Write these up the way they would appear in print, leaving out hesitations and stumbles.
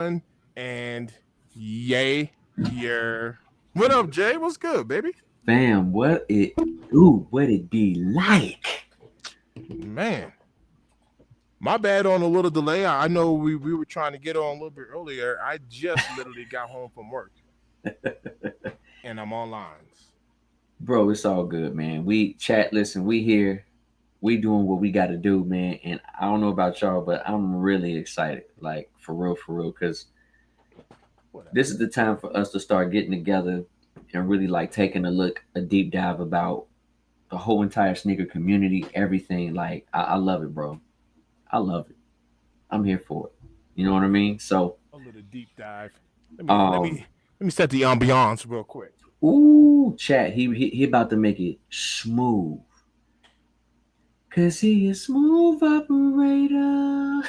And yay, you're. What up, Jay? What's good, baby? Fam, what it be like? Man, my bad on a little delay. I know we were trying to get on a little bit earlier. I just literally got home from work and I'm online. Bro, it's all good, man. We chat, listen, we here, we doing what we gotta do, man. And I don't know about y'all, but I'm really excited. Like for real, because What up? this is the time for us to start getting together and really like taking a look, a deep dive about the whole entire sneaker community, everything. Like I love it, bro. I love it. I'm here for it. You know what I mean? So A little deep dive. Let me let um me let me set the ambiance real quick. ooh, chat, he about to make it smooth. Cause he is smooth operator.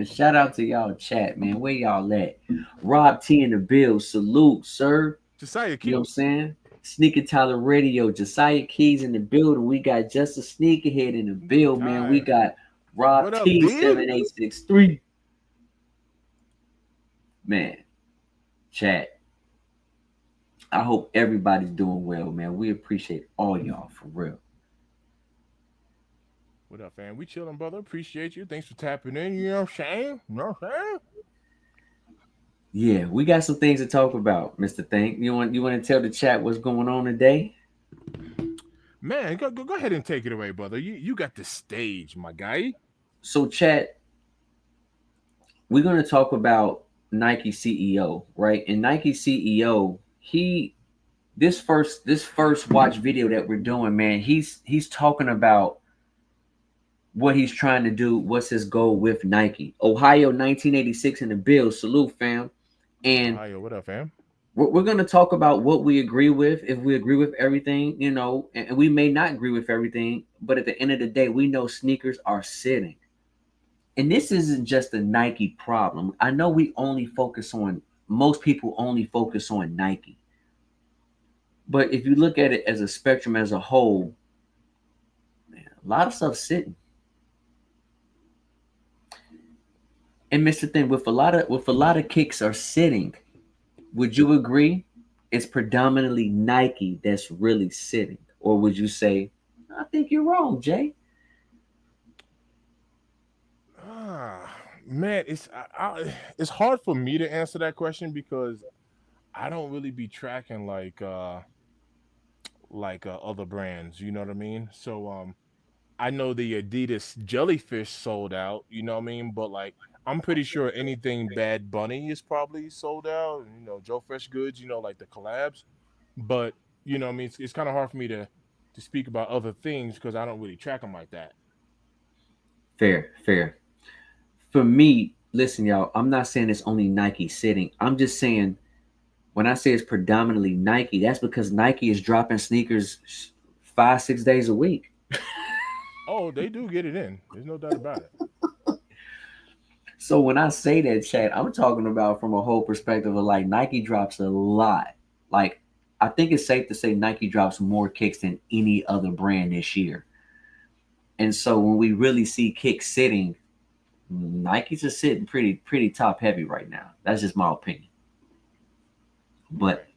Shout out to y'all chat, man. Where y'all at? Rob T in the bill. Salute, sir. Josiah You know what I'm Keys. saying? Sneaker Tyler Radio. Josiah Keys in the building. We got Just a Sneakerhead in the bill, man. We Ty. got Rob What up, T big? 7863. Man, chat. I hope everybody's doing well, man. We appreciate all y'all for real. What up, fam? We chilling, brother. Appreciate you. Thanks for tapping in. You know what I'm saying? You know what I'm saying? Yeah, we got some things to talk about, Mr. Think. You want to tell the chat what's going on today? Man, go ahead and take it away, brother. You got the stage, my guy. So, chat, we're going to talk about Nike CEO, right? And Nike CEO, he this first watch video that we're doing, man, he's talking about what he's trying to do, what's his goal with Nike. Ohio 1986 in the bill. Salute, fam. And Ohio, what up, fam? we're going to talk about what we agree with, if we agree with everything, and we may not agree with everything, but at the end of the day, we know sneakers are sitting. And this isn't just a Nike problem. I know most people only focus on Nike. But if you look at it as a spectrum as a whole, man, a lot of stuff sitting. And Mr. Thing, with a lot of kicks are sitting, would you agree it's predominantly Nike that's really sitting? Or would you say, I think you're wrong, Jay? Man, it's hard for me to answer that question because I don't really be tracking other brands. You know what I mean? So I know the Adidas Jellyfish sold out. You know what I mean? But like, I'm pretty sure anything Bad Bunny is probably sold out. And, Joe Fresh Goods. Like the collabs. But what I mean, it's kind of hard for me to speak about other things because I don't really track them like that. Fair, fair. For me, listen, y'all, I'm not saying it's only Nike sitting. I'm just saying when I say it's predominantly Nike, that's because Nike is dropping sneakers 5, 6 days a week. Oh, they do get it in. There's no doubt about it. So when I say that, chat, I'm talking about from a whole perspective of like Nike drops a lot. Like I think it's safe to say Nike drops more kicks than any other brand this year. And so when we really see kicks sitting, Nike's are sitting pretty top heavy right now. That's just my opinion. But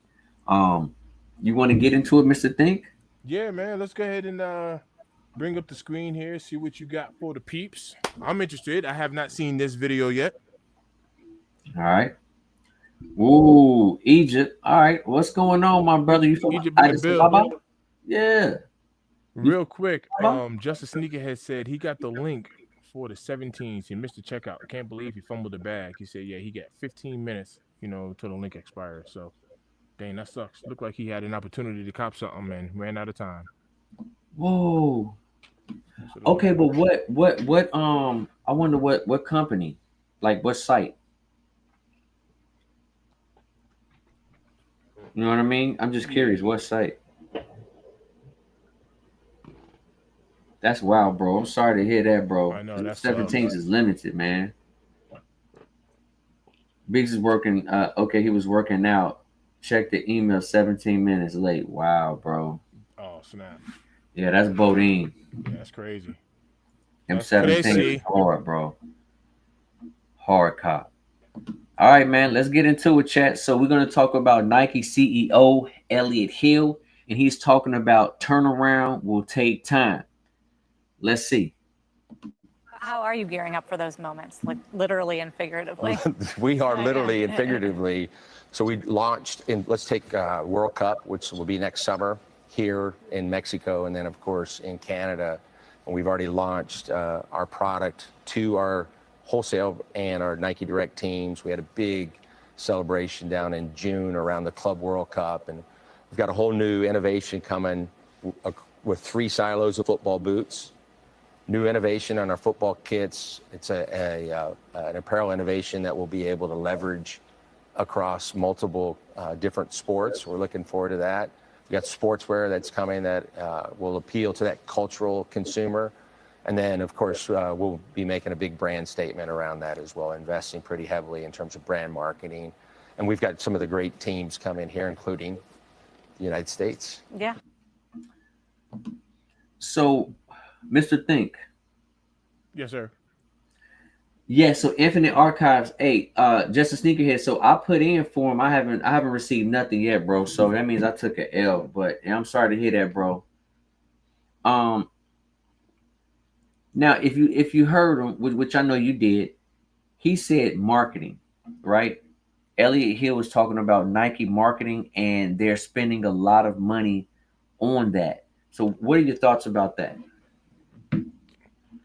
Right. um, you want to get into it, Mister Think? Yeah, man. Let's go ahead and bring up the screen here. See what you got for the peeps. I'm interested. I have not seen this video yet. All right. Ooh, Egypt. All right. What's going on, my brother? You from Egypt in the Addis Ababa? building. Yeah. You Real quick, from Ababa? Justice Sneakerhead said he got the link for the 17s. He missed the checkout. Can't believe he fumbled the bag. He said, yeah, he got 15 minutes, till the link expires. So, dang, that sucks. Looked like he had an opportunity to cop something and ran out of time. Whoa. Okay, Absolutely. but what I wonder what company? Like what site? You know what I mean? I'm just Yeah, curious, what site? That's wild, bro. I'm sorry to hear that, bro. I know that 17s sucks. is limited, man. Biggs is working okay, he was working out. Check the email 17 minutes late. Wow, bro. Oh, snap. Yeah, that's Bodine. Yeah, that's crazy. That's M17 is crazy. hard, bro. Hard cop. All right, man. Let's get into it, chat. So we're going to talk about Nike CEO Elliot Hill, and he's talking about turnaround will take time. Let's see. How are you gearing up for those moments, like literally and figuratively? We are Yeah, literally and yeah. figuratively. So we launched in, let's take World Cup, which will be next summer here in Mexico, and then of course in Canada. And we've already launched our product to our wholesale and our Nike Direct teams. We had a big celebration down in June around the Club World Cup, and we've got a whole new innovation coming with 3 silos of football boots. New innovation on our football kits. It's an apparel innovation that we'll be able to leverage across multiple different sports. We're looking forward to that. We got sportswear that's coming that will appeal to that cultural consumer. And then, of course, we'll be making a big brand statement around that as well, investing pretty heavily in terms of brand marketing. And we've got some of the great teams coming here, including the United States. Yeah. So, Mr. Think. Yes, sir. Yeah, so Infinite Archives 8, just a sneakerhead. So I put in for him. I haven't received nothing yet, bro. So that means I took an L. But I'm sorry to hear that, bro. Now if you heard him, which I know you did, he said marketing, right? Elliot Hill was talking about Nike marketing, and they're spending a lot of money on that. So what are your thoughts about that?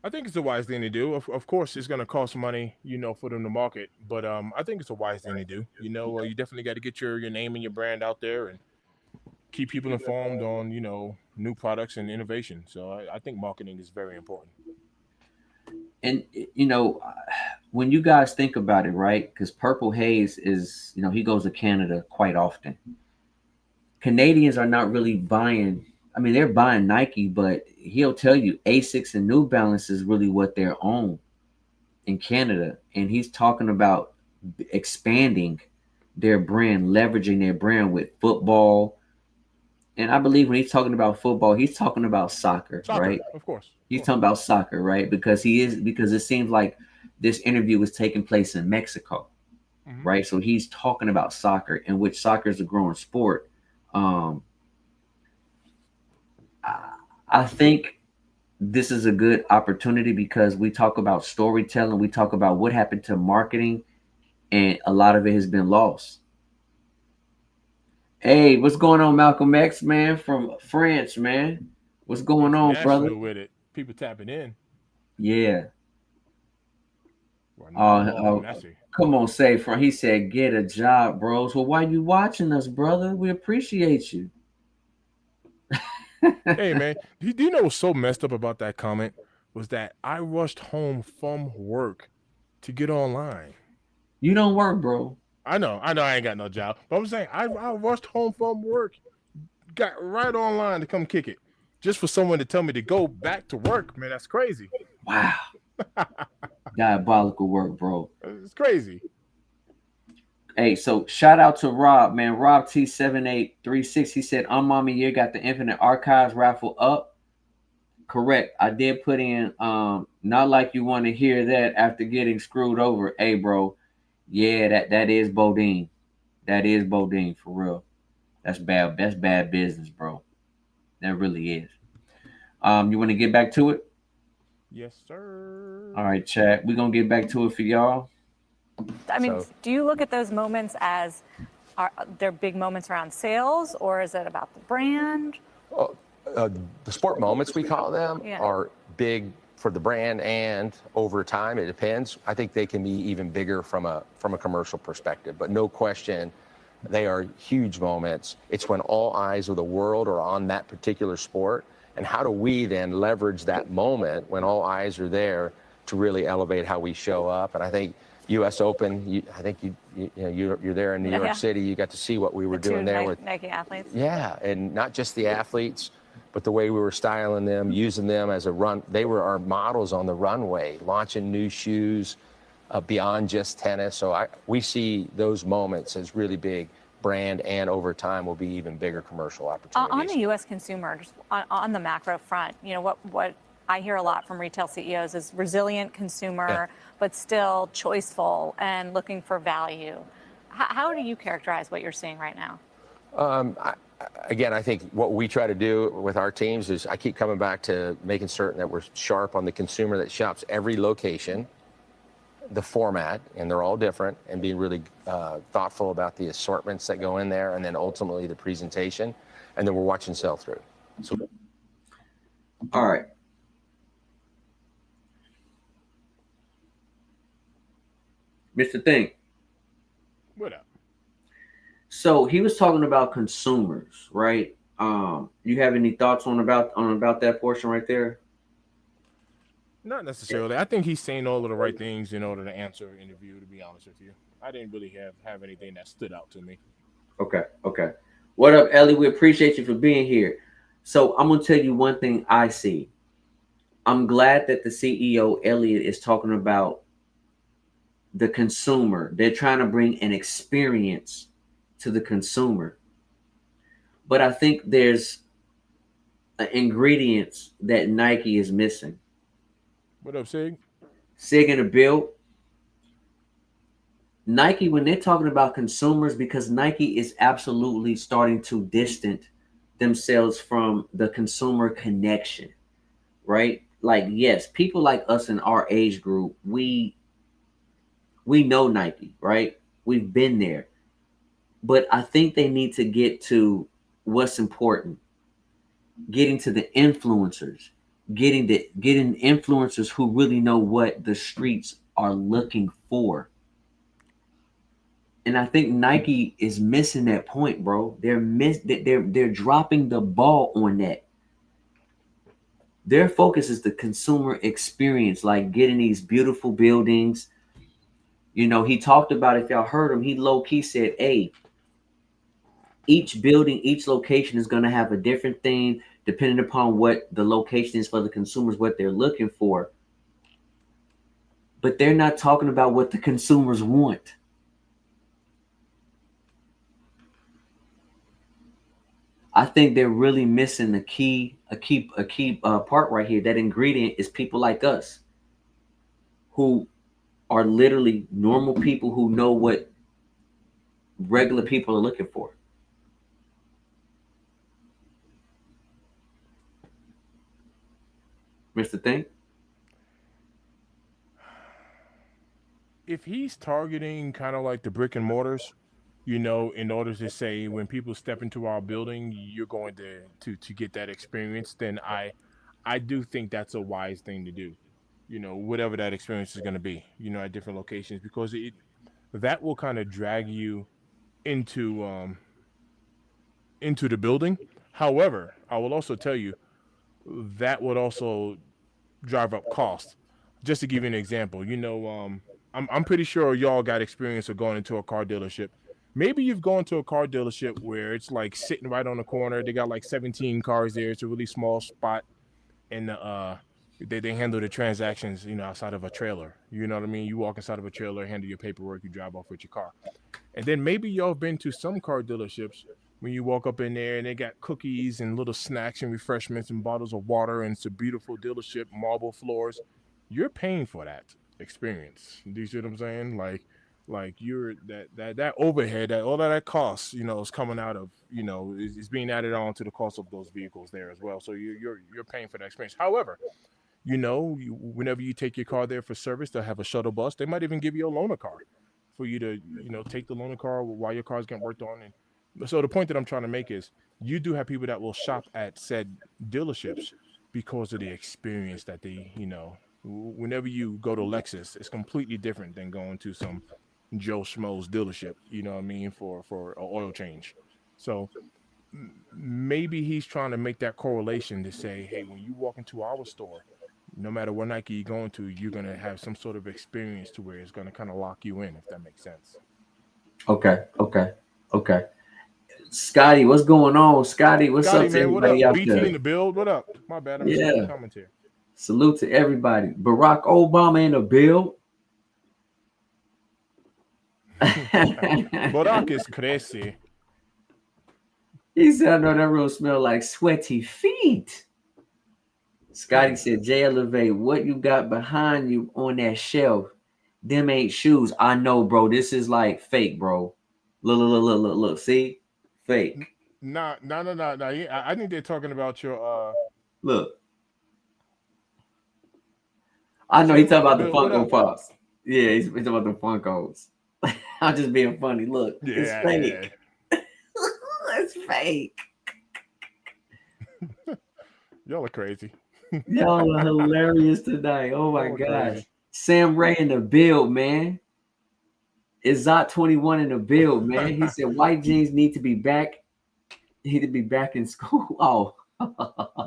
I think it's a wise thing to do. Of course, it's going to cost money, for them to market, but I think it's a wise thing to do. You definitely got to get your name and your brand out there and keep people informed on new products and innovation. So I think marketing is very important. And when you guys think about it, right? Because Purple Haze is, he goes to Canada quite often. Canadians are not really buying. I mean, they're buying Nike, but he'll tell you Asics and New Balance is really what they're on in Canada. And he's talking about expanding their brand, leveraging their brand with football. And I believe when he's talking about football, he's talking about soccer, Soccer, right? of course. He's talking about soccer, right? Because it seems like this interview was taking place in Mexico, Mhm. right? So he's talking about soccer, in which soccer is a growing sport. Um, I think this is a good opportunity because we talk about storytelling, we talk about what happened to marketing, and a lot of it has been lost. Hey, what's going on, Malcolm X, man, from France, man? What's going on, brother? International with it. People tapping in. Yeah. Ronaldo, Oh, Messi. come on, say from. He said, "Get a job, bros." Well, why you watching us, brother? We appreciate you. Hey man, do you know what's so messed up about that comment was that I rushed home from work to get online. You don't work, bro. I know, I ain't got no job, but I'm saying I rushed home from work, got right online to come kick it, just for someone to tell me to go back to work. Man, that's crazy. Wow, diabolical work, bro. It's crazy. Hey, so shout out to Rob, man. Rob T7836. He said, Mommy Year got the Infinite Archives raffle up. Correct. I did put in not like you want to hear that after getting screwed over. Hey, bro. Yeah, that is Bodine. That is Bodine for real. That's bad. That's bad business, bro. That really is. You want to get back to it? Yes, sir. All right, chat. We're gonna get back to it for y'all. I mean, do you look at those moments as they're big moments around sales, or is it about the brand? The sport moments, we call them, Yeah. are big for the brand, and over time, it depends. I think they can be even bigger from a commercial perspective, but no question, they are huge moments. It's when all eyes of the world are on that particular sport, and how do we then leverage that moment when all eyes are there to really elevate how we show up? And I think U.S. Open, I think you're there in New York City. You got to see what we were doing there with Nike athletes. Yeah, and not just the athletes, but the way we were styling them, using them as a run. They were our models on the runway, launching new shoes beyond just tennis. So we see those moments as really big brand, and over time will be even bigger commercial opportunities. On the U.S. consumer, just on the macro front, what I hear a lot from retail CEOs is resilient consumer, but still choiceful and looking for value. How do you characterize what you're seeing right now? Again, I think what we try to do with our teams is I keep coming back to making certain that we're sharp on the consumer that shops every location, the format, and they're all different, and being really thoughtful about the assortments that go in there, and then ultimately the presentation, and then we're watching sell-through. So, all right. Mr. Thing. What up? So he was talking about consumers, right? You have any thoughts on about that portion right there? Not necessarily. I think he's saying all of the right things in order to answer an interview, to be honest with you. I didn't really have anything that stood out to me. Okay. What up, Ellie? We appreciate you for being here. So I'm going to tell you one thing I see. I'm glad that the CEO, Elliot, is talking about the consumer. They're trying to bring an experience to the consumer. But I think there's ingredients that Nike is missing. What up, Sig? Sig and a Bill. Nike, when they're talking about consumers, because Nike is absolutely starting to distance themselves from the consumer connection, right? Like, yes, people like us in our age group, we know Nike, right? We've been there. But I think they need to get to what's important, getting to the influencers, getting influencers who really know what the streets are looking for. And I think Nike is missing that point, bro. They're dropping the ball on that. Their focus is the consumer experience, like getting these beautiful buildings. You know, he talked about, if y'all heard him, he low-key said, hey, each building, each location is going to have a different thing depending upon what the location is for the consumers, what they're looking for. But they're not talking about what the consumers want. I think they're really missing a key part right here. That ingredient is people like us who are literally normal people who know what regular people are looking for. Mr. Thing? If he's targeting kind of like the brick and mortars, you know, in order to say when people step into our building, you're going to get that experience, then I do think that's a wise thing to do. You know, whatever that experience is going to be, you know, at different locations, because that will kind of drag you into the building. However, I will also tell you that would also drive up costs. Just to give you an example, you know, I'm pretty sure y'all got experience of going into a car dealership. Maybe you've gone to a car dealership where it's like sitting right on the corner. They got like 17 cars there. It's a really small spot, and they handle the transactions, you know, outside of a trailer. You know what I mean? You walk inside of a trailer, handle your paperwork, you drive off with your car. And then maybe y'all been to some car dealerships when you walk up in there and they got cookies and little snacks and refreshments and bottles of water, and it's a beautiful dealership, marble floors. You're paying for that experience. Do you see what I'm saying? Like you're that overhead, that all of that costs, you know, is coming out of, you know, is being added on to the cost of those vehicles there as well. So you're paying for that experience. However, you know, whenever you take your car there for service, they'll have a shuttle bus. They might even give you a loaner car for you to, you know, take the loaner car while your car's getting worked on. And so the point that I'm trying to make is you do have people that will shop at said dealerships because of the experience that they, you know, whenever you go to Lexus, it's completely different than going to some Joe Schmo's dealership, you know what I mean, for an oil change. So maybe he's trying to make that correlation to say, hey, when you walk into our store, no matter what Nike you're going to, you're going to have some sort of experience to where it's going to kind of lock you in, if that makes sense. Okay. Scotty, what's going on? Scotty, what's up to man, everybody what up? out BT there? in the build, what up? My bad, I'm Yeah. commentary. Salute to everybody. Barack Obama in the build. Barack is crazy. He said, I know that room smell like sweaty feet. Scotty said, J Elevate, what you got behind you on that shelf? Them ain't shoes. I know, bro. This is like fake, bro. Look. See? Fake. Nah. I think they're talking about your Look. I know he's talking about the What Funko up? Pops. Yeah, he's talking about the Funkos. I'm just being funny. Look, it's fake. It's fake. Y'all are crazy. Y'all are hilarious tonight. Oh my Y'all are gosh. crazy. Sam Ray in the build, man. Izot 21 in the build, man. He said white jeans need to be back. Need to be back in school. Oh.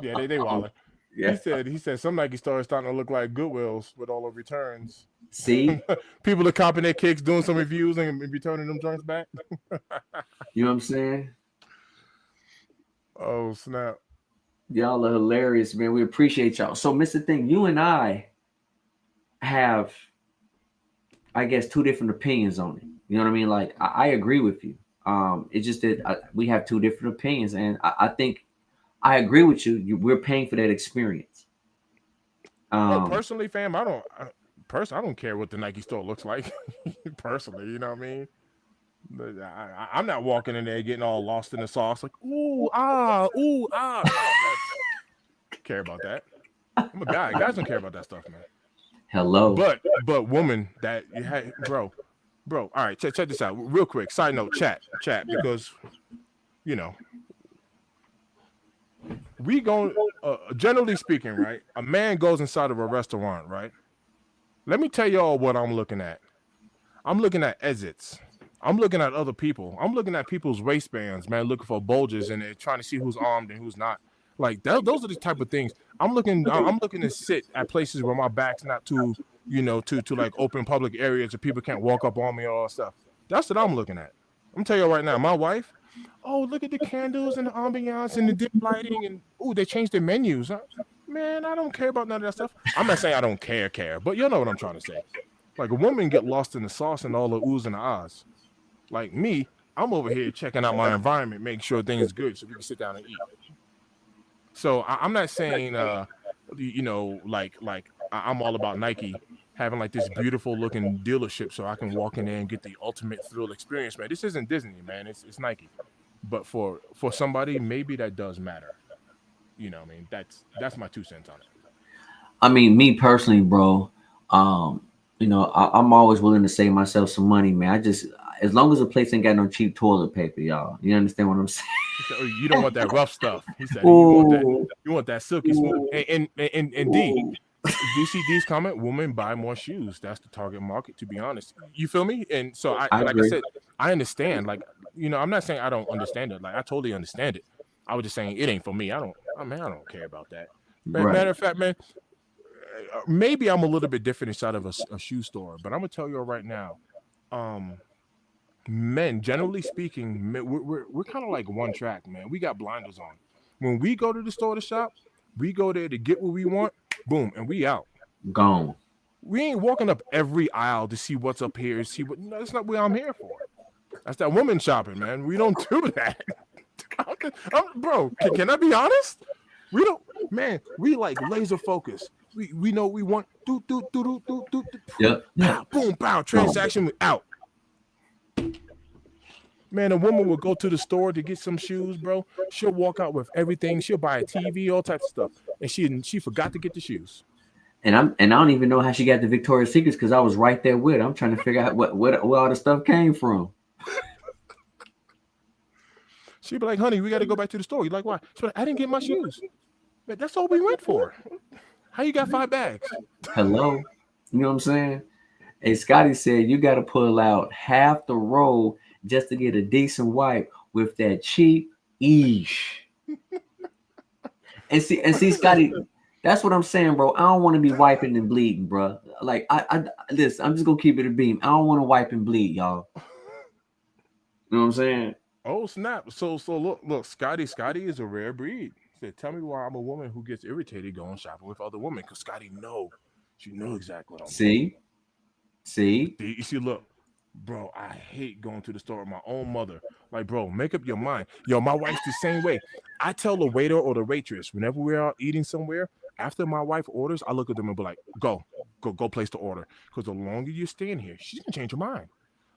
Yeah, they wildin'. Yeah. He said some Nike stores starting to look like Goodwills with all the returns. See? People are copping their kicks, doing some reviews, and returning them joints back. You know what I'm saying? Oh snap! Y'all are hilarious, man. We appreciate y'all. So, Mr. Thing, you and I have, I guess, two different opinions on it. You know what I mean? Like, I agree with you. It's just that we have two different opinions, and I think I agree with you. We're paying for that experience. Personally, fam, I don't care what the Nike store looks like. Personally, you know what I mean? But I'm not walking in there getting all lost in the sauce, like ooh ah. Care about that? I'm a guy. Guys don't care about that stuff, man. Hello. But woman, that you had, bro. All right, check this out real quick. Side note, chat, because you know. We go, generally speaking, right? A man goes inside of a restaurant, right? Let me tell y'all what I'm looking at. I'm looking at exits. I'm looking at other people. I'm looking at people's waistbands, man, looking for bulges, and they're trying to see who's armed and who's not. Like those are the type of things. I'm looking to sit at places where my back's not too, to like open public areas where people can't walk up on me or all that stuff. That's what I'm looking at. I'm telling you right now, my wife. Oh, look at the candles and the ambiance and the dim lighting and they changed their menus. Man, I don't care about none of that stuff. I'm not saying I don't care, but you know what I'm trying to say. Like a woman get lost in the sauce and all the oohs and the ahs. Like me, I'm over here checking out my environment, making sure things is good so we can sit down and eat. So I'm not saying, like I'm all about Nike having like this beautiful looking dealership so I can walk in there and get the ultimate thrill experience, man. This isn't Disney, man. It's Nike. But for somebody, maybe that does matter. You know what I mean? That's my 2 cents on it. I mean, me personally, bro, I'm always willing to save myself some money, man. As long as the place ain't got no cheap toilet paper, y'all. You understand what I'm saying? You don't want that rough stuff. He said you want that silky smooth. And D, you see D's comment, women buy more shoes. That's the target market, to be honest. You feel me? And so I said, I understand. Like, I'm not saying I don't understand it. Like, I totally understand it. I was just saying it ain't for me. I don't care about that. Right. Matter of fact, man, maybe I'm a little bit different inside of a shoe store, but I'm gonna tell you right now, men, generally speaking, we're kind of like one track, man. We got blinders on. When we go to the store to shop, we go there to get what we want, boom, and we out. Gone. We ain't walking up every aisle to see what's up here, that's not what I'm here for. That's that woman shopping, man. We don't do that. Bro, can I be honest? We don't, man. We like laser focus. We know we want do. Yep. Boom, pow, transaction out. Man, a woman will go to the store to get some shoes, bro. She'll walk out with everything. She'll buy a TV, all types of stuff, and she forgot to get the shoes. And I don't even know how she got the Victoria's Secrets because I was right there with her. I'm trying to figure out where all the stuff came from. She'd be like, honey, we got to go back to the store. You're like, why? She's like, I didn't get my shoes. Man, that's all we went for. How you got 5 bags? Hello? You know what I'm saying? Hey, Scotty said you got to pull out half the roll just to get a decent wipe with that cheap eesh. and see, Scotty, that's what I'm saying, bro. I don't want to be wiping and bleeding, bro. Like, listen, I'm just going to keep it a beam. I don't want to wipe and bleed, y'all. You know what I'm saying? Oh snap! So look, Scotty is a rare breed. He said, tell me why I'm a woman who gets irritated going shopping with other women, because Scotty she know exactly what I'm See? You see, look, bro, I hate going to the store with my own mother. Like, bro, make up your mind. Yo, my wife's the same way. I tell the waiter or the waitress whenever we're out eating somewhere, after my wife orders, I look at them and be like, go place the order. Because the longer you stand here, she's gonna change her mind.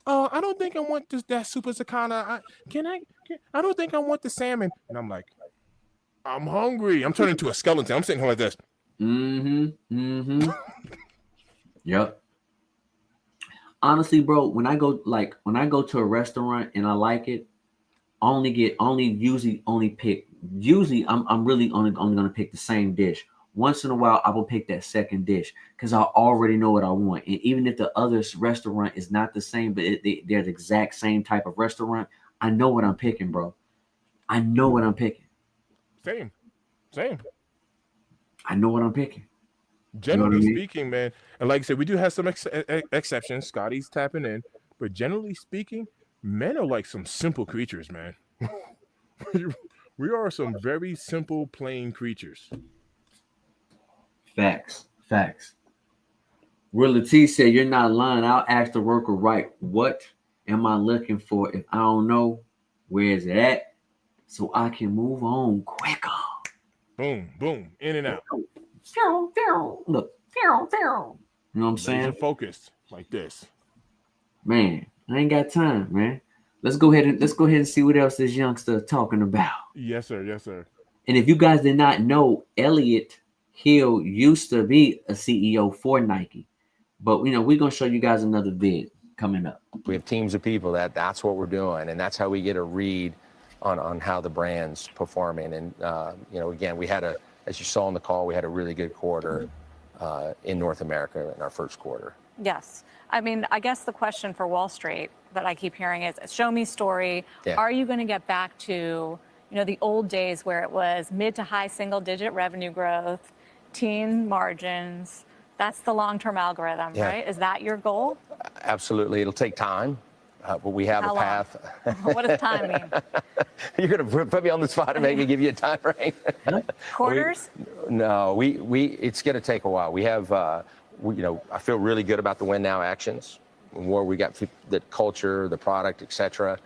Oh, I don't think I want that super Zakana. I don't think I want the salmon. And I'm like, I'm hungry. I'm turning into a skeleton. I'm sitting here like this. Yep. Honestly, bro, when I go to a restaurant and I like it, I'm really only gonna pick the same dish. Once in a while, I will pick that second dish because I already know what I want. And even if the other restaurant is not the same, but they're the exact same type of restaurant, I know what I'm picking, bro. I know what I'm picking. Same. I know what I'm picking. Generally speaking, man, and like I said, we do have some exceptions. Scotty's tapping in, but generally speaking, men are like some simple creatures, man. We are some very simple, plain creatures. Facts. Willa T said, "You're not lying. I'll ask the worker right. What am I looking for? If I don't know, where is it at? So I can move on quicker." Boom, in and out. Look, you know what I'm saying? Laser focused like this. Man, I ain't got time, man. Let's go ahead and see what else this youngster talking about. Yes, sir. And if you guys did not know, Elliot Hill used to be a CEO for Nike. But we're gonna show you guys another vid coming up. We have teams of people that's what we're doing, and that's how we get a read on how the brand's performing. And again, we had as you saw in the call, we had a really good quarter in North America in our first quarter. Yes. I mean, I guess the question for Wall Street that I keep hearing is, show me story. Yeah. Are you going to get back to, the old days where it was mid to high single digit revenue growth, teen margins? That's the long-term algorithm, Yeah. right? Is that your goal? Absolutely. It'll take time, but we have How a long? path. What does time mean? You're going to put me on the spot and make me give you a time frame? Quarters? No, it's going to take a while. We have, I feel really good about the Win Now actions, where we got the culture, the product, etc.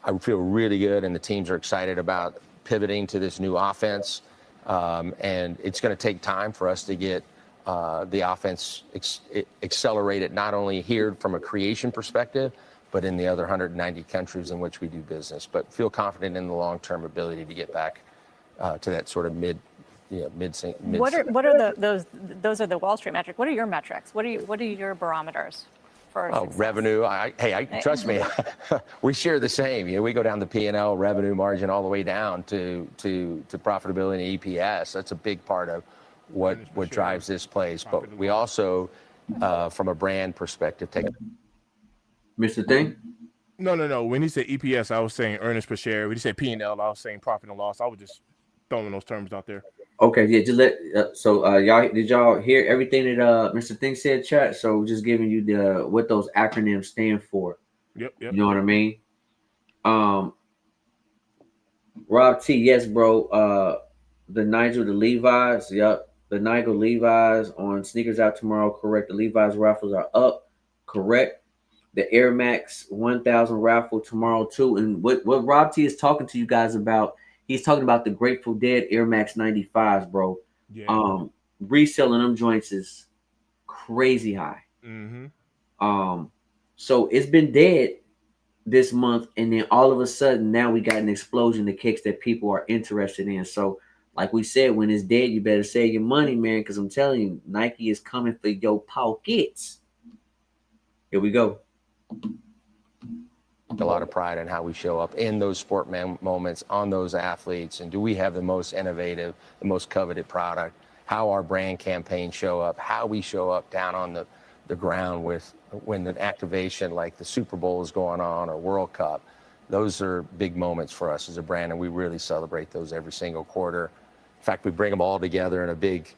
I feel really good, and the teams are excited about pivoting to this new offense. And it's going to take time for us to get the offense accelerated, not only here from a creation perspective, but in the other 190 countries in which we do business. But feel confident in the long-term ability to get back to that sort of mid. What are those are the Wall Street metrics. What are your metrics? What are your barometers for success? Revenue? Trust me, we share the same. We go down the P&L, revenue margin, all the way down to profitability and EPS. That's a big part of what drives this place. But we also, from a brand perspective, take. Mr. Thing? No. When he said EPS, I was saying earnings per share. When he said P&L, I was saying profit and loss. I was just throwing those terms out there. Okay, yeah, just did y'all hear everything that Mr. Thing said, chat? So just giving you what those acronyms stand for. Yep. You know what I mean? Rob T, yes, bro. The Nigel, the Levi's, yep. The Nigel Levi's on Sneakers Out Tomorrow, correct. The Levi's raffles are up, correct. The Air Max 1000 raffle tomorrow too. And what Rob T is talking to you guys about, he's talking about the Grateful Dead Air Max 95s, bro. Yeah. Reselling them joints is crazy high. Mm-hmm. So it's been dead this month, and then all of a sudden now we got an explosion of kicks that people are interested in. So like we said, when it's dead, you better save your money, man, because I'm telling you, Nike is coming for your pockets. Here we go. A lot of pride in how we show up in those sport moments on those athletes, and do we have the most innovative, the most coveted product, how our brand campaigns show up, how we show up down on the ground when an activation like the Super Bowl is going on or World Cup. Those are big moments for us as a brand, and we really celebrate those every single quarter. In fact, we bring them all together in a big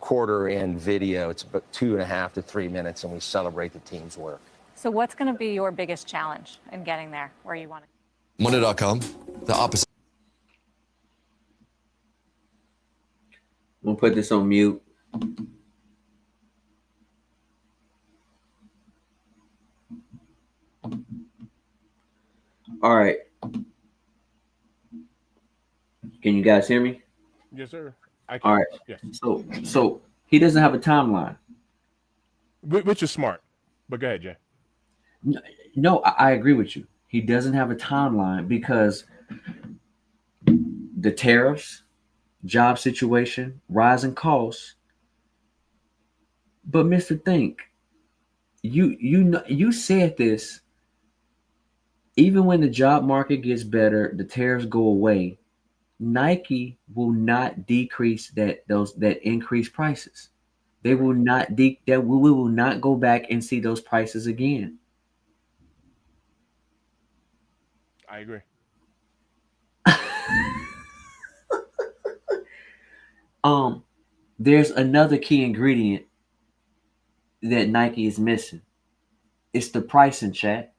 quarter end video. It's about 2.5 to 3 minutes, and we celebrate the team's work. So what's going to be your biggest challenge in getting there where you want to? Monday.com, the opposite. I'm going to put this on mute. All right. Can you guys hear me? Yes, sir. I can. All right. Yes. So he doesn't have a timeline. Which is smart. But go ahead, Jay. No, I agree with you. He doesn't have a timeline because the tariffs, job situation, rising costs. But Mr. Think, you said this. Even when the job market gets better, the tariffs go away. Nike will not decrease that increased prices. They will not that we will not go back and see those prices again. I agree. There's another key ingredient that Nike is missing. It's the pricing, chat.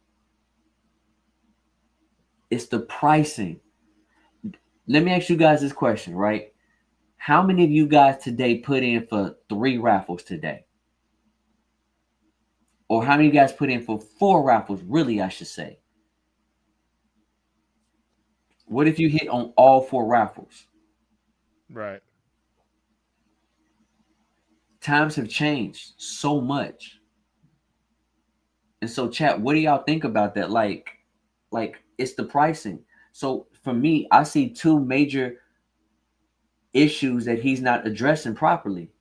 It's the pricing. Let me ask you guys this question, right? How many of you guys today put in for 3 raffles today? Or how many of you guys put in for 4 raffles, really, I should say? What if you hit on all 4 raffles? Right. Times have changed so much. And so, chat, what do y'all think about that? Like it's the pricing. So for me, I see 2 major issues that he's not addressing properly.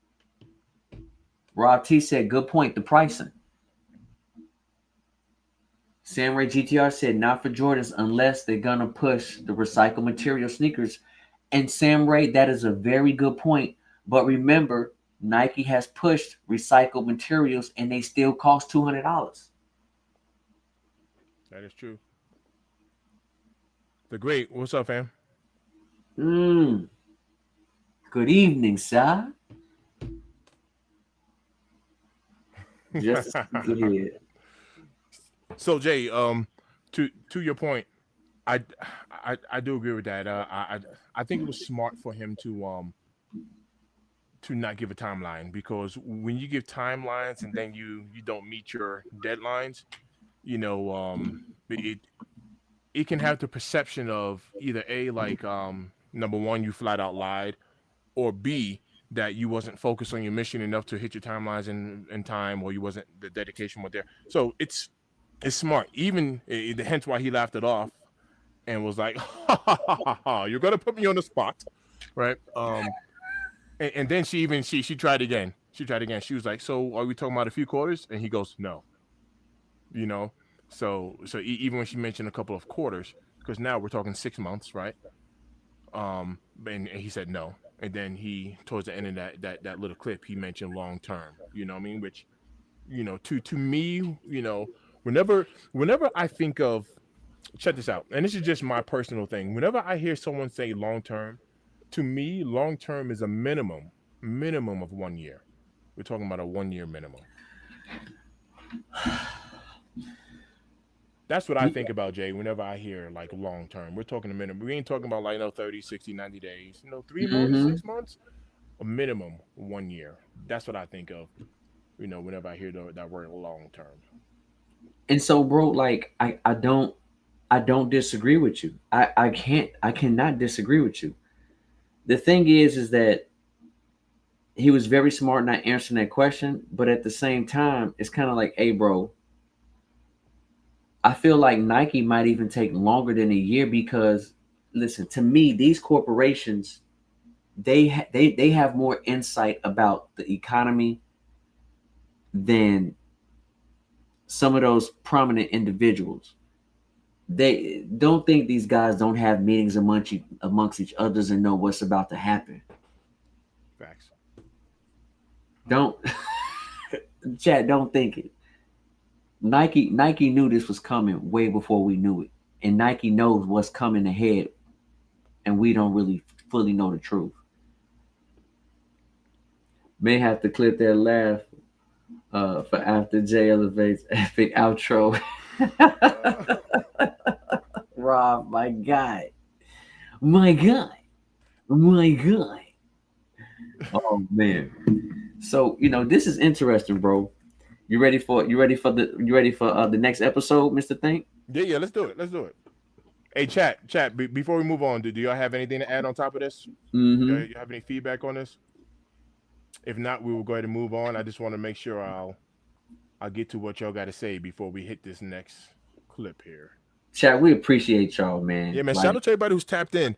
Rob T said, good point, the pricing. Sam Ray GTR said, not for Jordans unless they're going to push the recycled material sneakers. And Sam Ray, that is a very good point. But remember, Nike has pushed recycled materials and they still cost $200. That is true. The Great. What's up, fam? Good evening, sir. Just yeah. So Jay, to your point, I do agree with that. I think it was smart for him to not give a timeline, because when you give timelines and then you don't meet your deadlines, you know, it can have the perception of either A, like number one, you flat out lied, or B, that you wasn't focused on your mission enough to hit your timelines in time, or the dedication was there. So it's smart. Even hence why he laughed it off and was like, ha, ha, ha, ha, ha, you're gonna put me on the spot, right? And then she tried again. She was like, so are we talking about a few quarters? And he goes, no. You know, so even when she mentioned a couple of quarters, because now we're talking 6 months, right? And he said no. And then he, towards the end of that little clip, he mentioned long term. You know what I mean? Which, you know, to me, you know, whenever I think of, check this out, and this is just my personal thing. Whenever I hear someone say long term, to me, long term is a minimum of 1 year. We're talking about a 1 year minimum. That's what I think about, Jay, whenever I hear like long term. We're talking a minimum. We ain't talking about like 30, 60, 90 days. 3 months, 6 months, a minimum 1 year. That's what I think of, whenever I hear that word long term. And so, bro, like I don't disagree with you. I cannot disagree with you. The thing is that he was very smart not answering that question, but at the same time, it's kind of like, hey, bro, I feel like Nike might even take longer than a year because, listen, to me, these corporations, they have more insight about the economy than some of those prominent individuals. They don't think these guys don't have meetings amongst each others and know what's about to happen. Facts. Don't Chad, don't think it. Nike knew this was coming way before we knew it. And Nike knows what's coming ahead. And we don't really fully know the truth. May have to clip that laugh for after Jay elevates epic outro. Rob, my guy. Oh man. So, this is interesting, bro. You ready for the next episode, Mr. Think? Yeah, let's do it. Hey, chat. Before we move on, do y'all have anything to add on top of this? Mm-hmm. You have any feedback on this? If not, we will go ahead and move on. I just want to make sure I'll get to what y'all got to say before we hit this next clip here. Chat, we appreciate y'all, man. Yeah, man. Like, Shout out to everybody who's tapped in.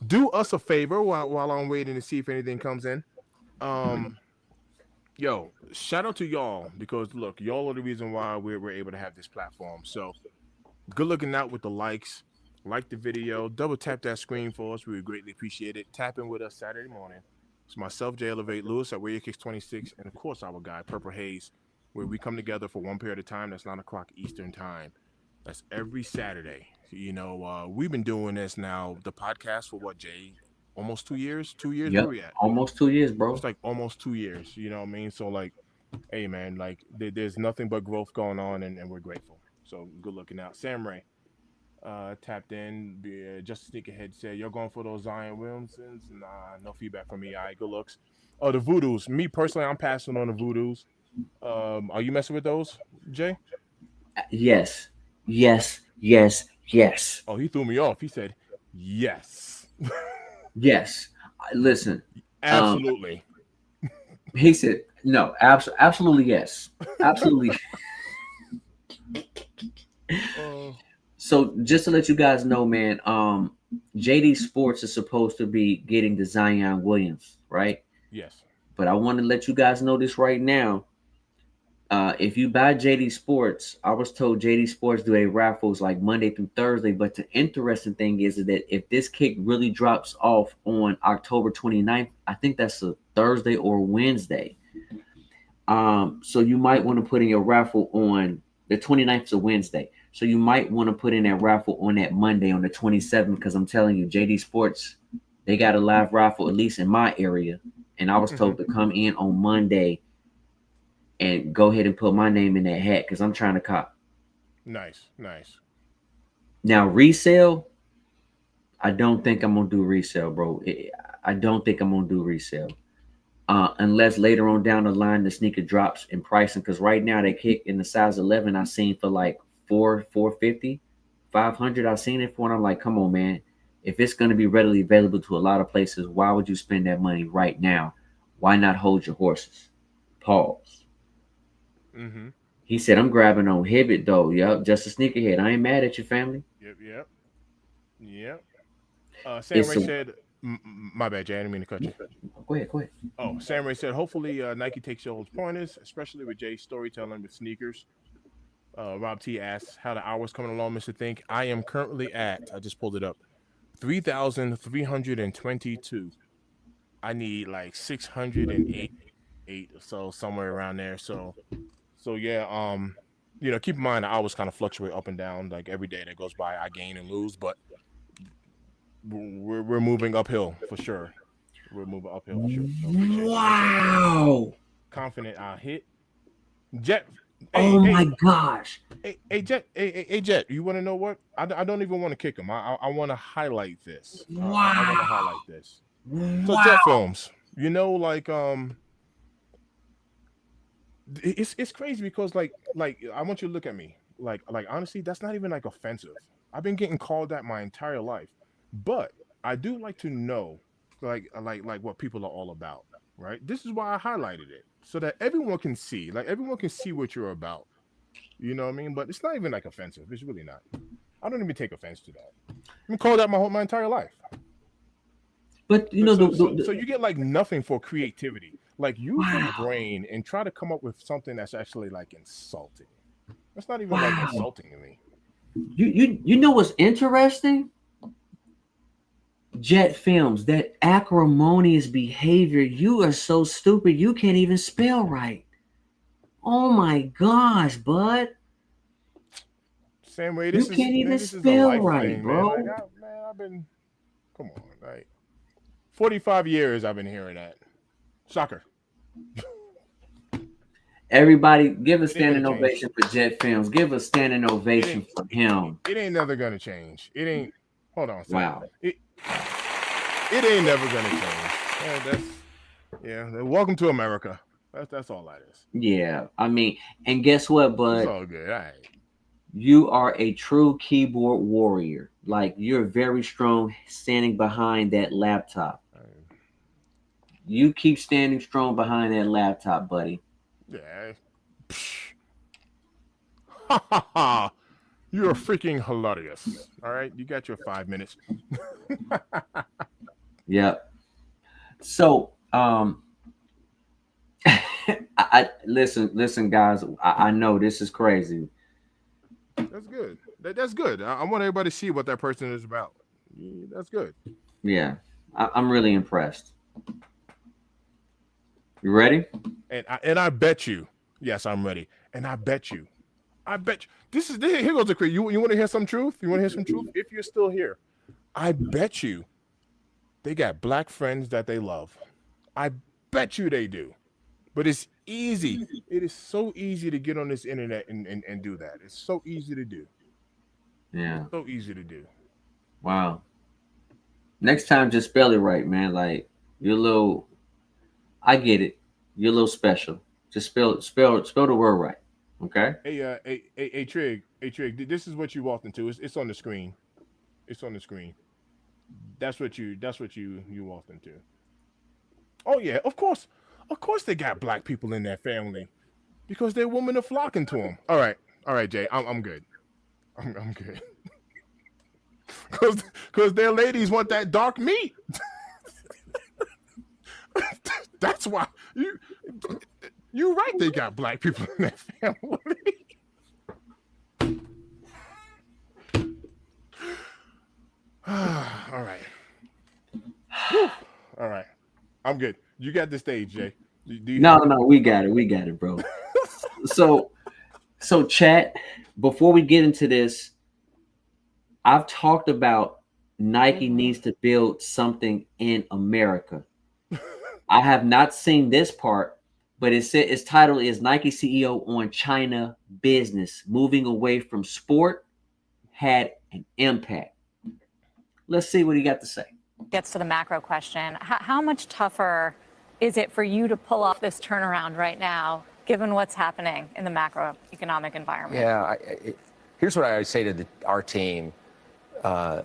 Do us a favor while I'm waiting to see if anything comes in. Yo, shout out to y'all because look, y'all are the reason why we're able to have this platform. So good looking out with the likes. Like the video, double tap that screen for us. We would greatly appreciate it. Tap in with us Saturday morning. It's myself, Jay Elevate Lewis at Radio Kicks 26, and of course our guy Purple Haze, where we come together for one period of time. That's 9 o'clock Eastern time. That's every Saturday. You know, we've been doing this now, the podcast for what, Jay? Almost 2 years? 2 years? yep, Where we at? almost 2 years, bro. It's like almost 2 years. You know what I mean? So like, hey man, like there's nothing but growth going on, and we're grateful. So good looking out. Sam Ray tapped in. Just Sneakerhead said, "You're going for those Zion Williamsons." Nah, no feedback from me. All right, good looks. Oh, the Voodoos. Me personally, I'm passing on the Voodoos. Are you messing with those, Jay? Yes, yes, yes, yes, Oh, he threw me off. He said, "Yes, yes. Listen, absolutely." he said, no, absolutely yes. Absolutely. So just to let you guys know, man, JD Sports is supposed to be getting the Zion Williams, right? Yes. But I want to let you guys know this right now. If you buy JD Sports, I was told JD Sports do a raffles like Monday through Thursday. But the interesting thing is that if this kick really drops off on October 29th, I think that's a Thursday or Wednesday. So you might want to put in your raffle on the 29th is a Wednesday. So you might want to put in that raffle on that Monday on the 27th, because I'm telling you, JD Sports, they got a live raffle, at least in my area. And I was told to come in on Monday and go ahead and put my name in that hat because I'm trying to cop. Nice. Now, resale, I don't think I'm going to do resale, bro. I don't think I'm going to do resale. Unless later on down the line, the sneaker drops in pricing. Because right now, they kick in the size 11, I seen for like $450, $500. I seen it for, and I'm like, come on, man. If it's going to be readily available to a lot of places, why would you spend that money right now? Why not hold your horses? Pause. Mm-hmm. He said, I'm grabbing on Hibbit, though. Yep, just a sneakerhead. I ain't mad at your family. Yep. Sam Ray said, my bad, Jay. I didn't mean to cut you. Go ahead. Oh, Sam Ray said, hopefully Nike takes y'all's pointers, especially with Jay's storytelling with sneakers. Rob T asks, how the hours coming along, Mr. Think? I am currently at, I just pulled it up, 3,322. I need like 608 or so, somewhere around there. So yeah, you know, keep in mind the hours kind of fluctuate up and down. Like every day that goes by, I gain and lose, but we're moving uphill for sure. We're moving uphill for sure. So Wow. Confident I'll hit. Jet. My gosh. Hey, Jet. Hey, Jet. You want to know what? I don't even want to kick him. I want to highlight this. Wow. I want to highlight this. So Wow. Jet Films, you know, like it's crazy because like I want you to look at me. Like honestly, that's not even like offensive. I've been getting called that my entire life. But I do like to know like what people are all about, right? This is why I highlighted it. So that everyone can see, like everyone can see what you're about. You know what I mean? But it's not even like offensive. It's really not. I don't even take offense to that. I've been called that my entire life. But you know, so you get like nothing for creativity. Like use your brain and try to come up with something that's actually like insulting. That's not even like insulting to me. You know what's interesting? Jet Films, that acrimonious behavior. You are so stupid. You can't even spell right. Oh my gosh, bud. Same way. You can't even spell right, bro. Man, I've been, come on, like 45 years I've been hearing that. Shocker. Everybody, give a standing ovation for Jet Films. Give a standing ovation for him. It ain't never gonna change. It ain't. Hold on. Wow. It ain't never gonna change. Welcome to America. That's all that is. Yeah, I mean, and guess what, bud? It's all good. All right. You are a true keyboard warrior. like you're very strong standing behind that laptop. You keep standing strong behind that laptop, buddy. Yeah. Ha ha ha. You're freaking hilarious. All right, you got your 5 minutes. Yep. So, I listen, guys. I know this is crazy. That's good. That's good. I want everybody to see what that person is about. That's good. Yeah, I'm really impressed. You ready? And I bet you, yes, I'm ready. And I bet you, here goes the crazy. You want to hear some truth? You want to hear some truth? If you're still here, I bet you they got black friends that they love. I bet you they do. But it's easy. It is so easy to get on this internet and do that. It's so easy to do. Yeah. So easy to do. Wow. Next time, just spell it right, man. Like you're a little. I get it. You're a little special. Just spell the word right. Okay. Trig. This is what you walked into. It's on the screen. It's on the screen. That's what you walked into. Oh yeah, of course they got black people in their family because their women are flocking to them. All right, Jay, I'm good. I'm good. Because their ladies want that dark meat. That's why you're right. They got black people in their family. All right. Whew. All right. I'm good. You got the stage, Jay. No, we got it, bro. so chat, before we get into this, I've talked about Nike needs to build something in America. I have not seen this part, but its title is Nike CEO on China business, moving away from sport had an impact. Let's see what he got to say. Gets to the macro question. How much tougher is it for you to pull off this turnaround right now, given what's happening in the macroeconomic environment? Yeah, here's what I would say to our team. I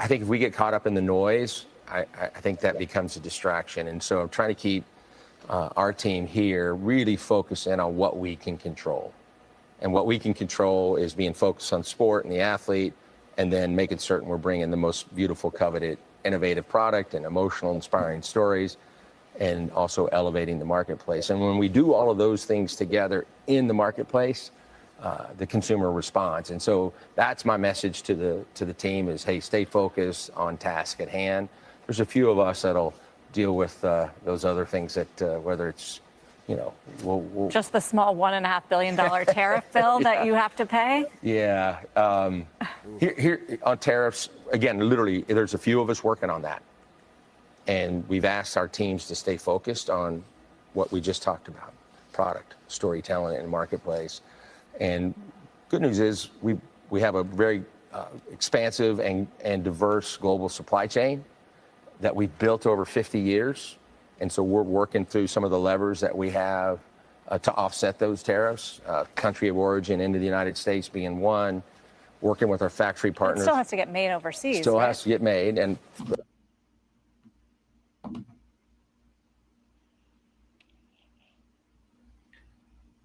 think if we get caught up in the noise, I think that becomes a distraction. And so I'm trying to keep our team here really focused in on what we can control. And what we can control is being focused on sport and the athlete, and then making certain we're bringing the most beautiful, coveted, innovative product and emotional, inspiring stories, and also elevating the marketplace. And when we do all of those things together in the marketplace, the consumer responds. And so that's my message to the team is, hey, stay focused on task at hand. There's a few of us that'll deal with those other things that whether it's, we'll just the small $1.5 billion tariff bill that you have to pay. Yeah. Here on tariffs, again, literally, there's a few of us working on that. And we've asked our teams to stay focused on what we just talked about, product, storytelling, and marketplace. And good news is we have a very expansive and diverse global supply chain that we've built over 50 years. And so we're working through some of the levers that we have to offset those tariffs, country of origin into the United States being one, working with our factory partners. It still has to get made overseas. Still right? has to get made. And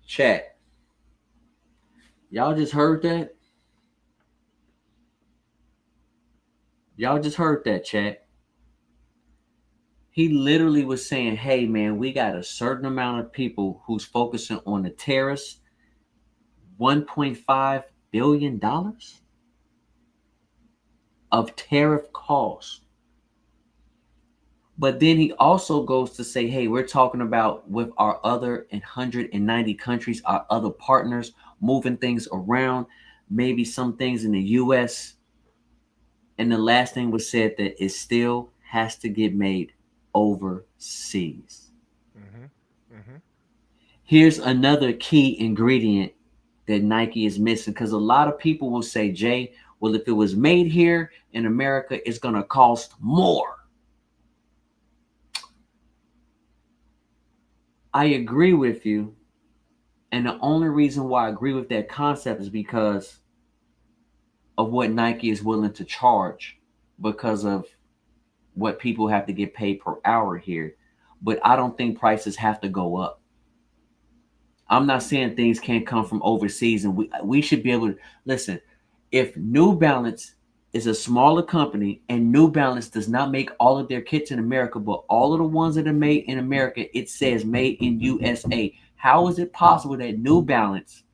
Chat. Y'all just heard that? Y'all just heard that, chat. He literally was saying, hey, man, we got a certain amount of people who's focusing on the tariffs. $1.5 billion of tariff costs. But then he also goes to say, hey, we're talking about with our other 190 countries, our other partners, moving things around, maybe some things in the U.S. And the last thing was said that it still has to get made overseas. Here's another key ingredient that Nike is missing, because a lot of people will say, Jay, well, if it was made here in America, it's going to cost more. I agree with you. And the only reason why I agree with that concept is because of what Nike is willing to charge because of what people have to get paid per hour here. But I don't think prices have to go up. I'm not saying things can't come from overseas, and we should be able to listen. If New Balance is a smaller company and New Balance does not make all of their kits in America, but all of the ones that are made in America, it says made in USA. How is it possible that New Balance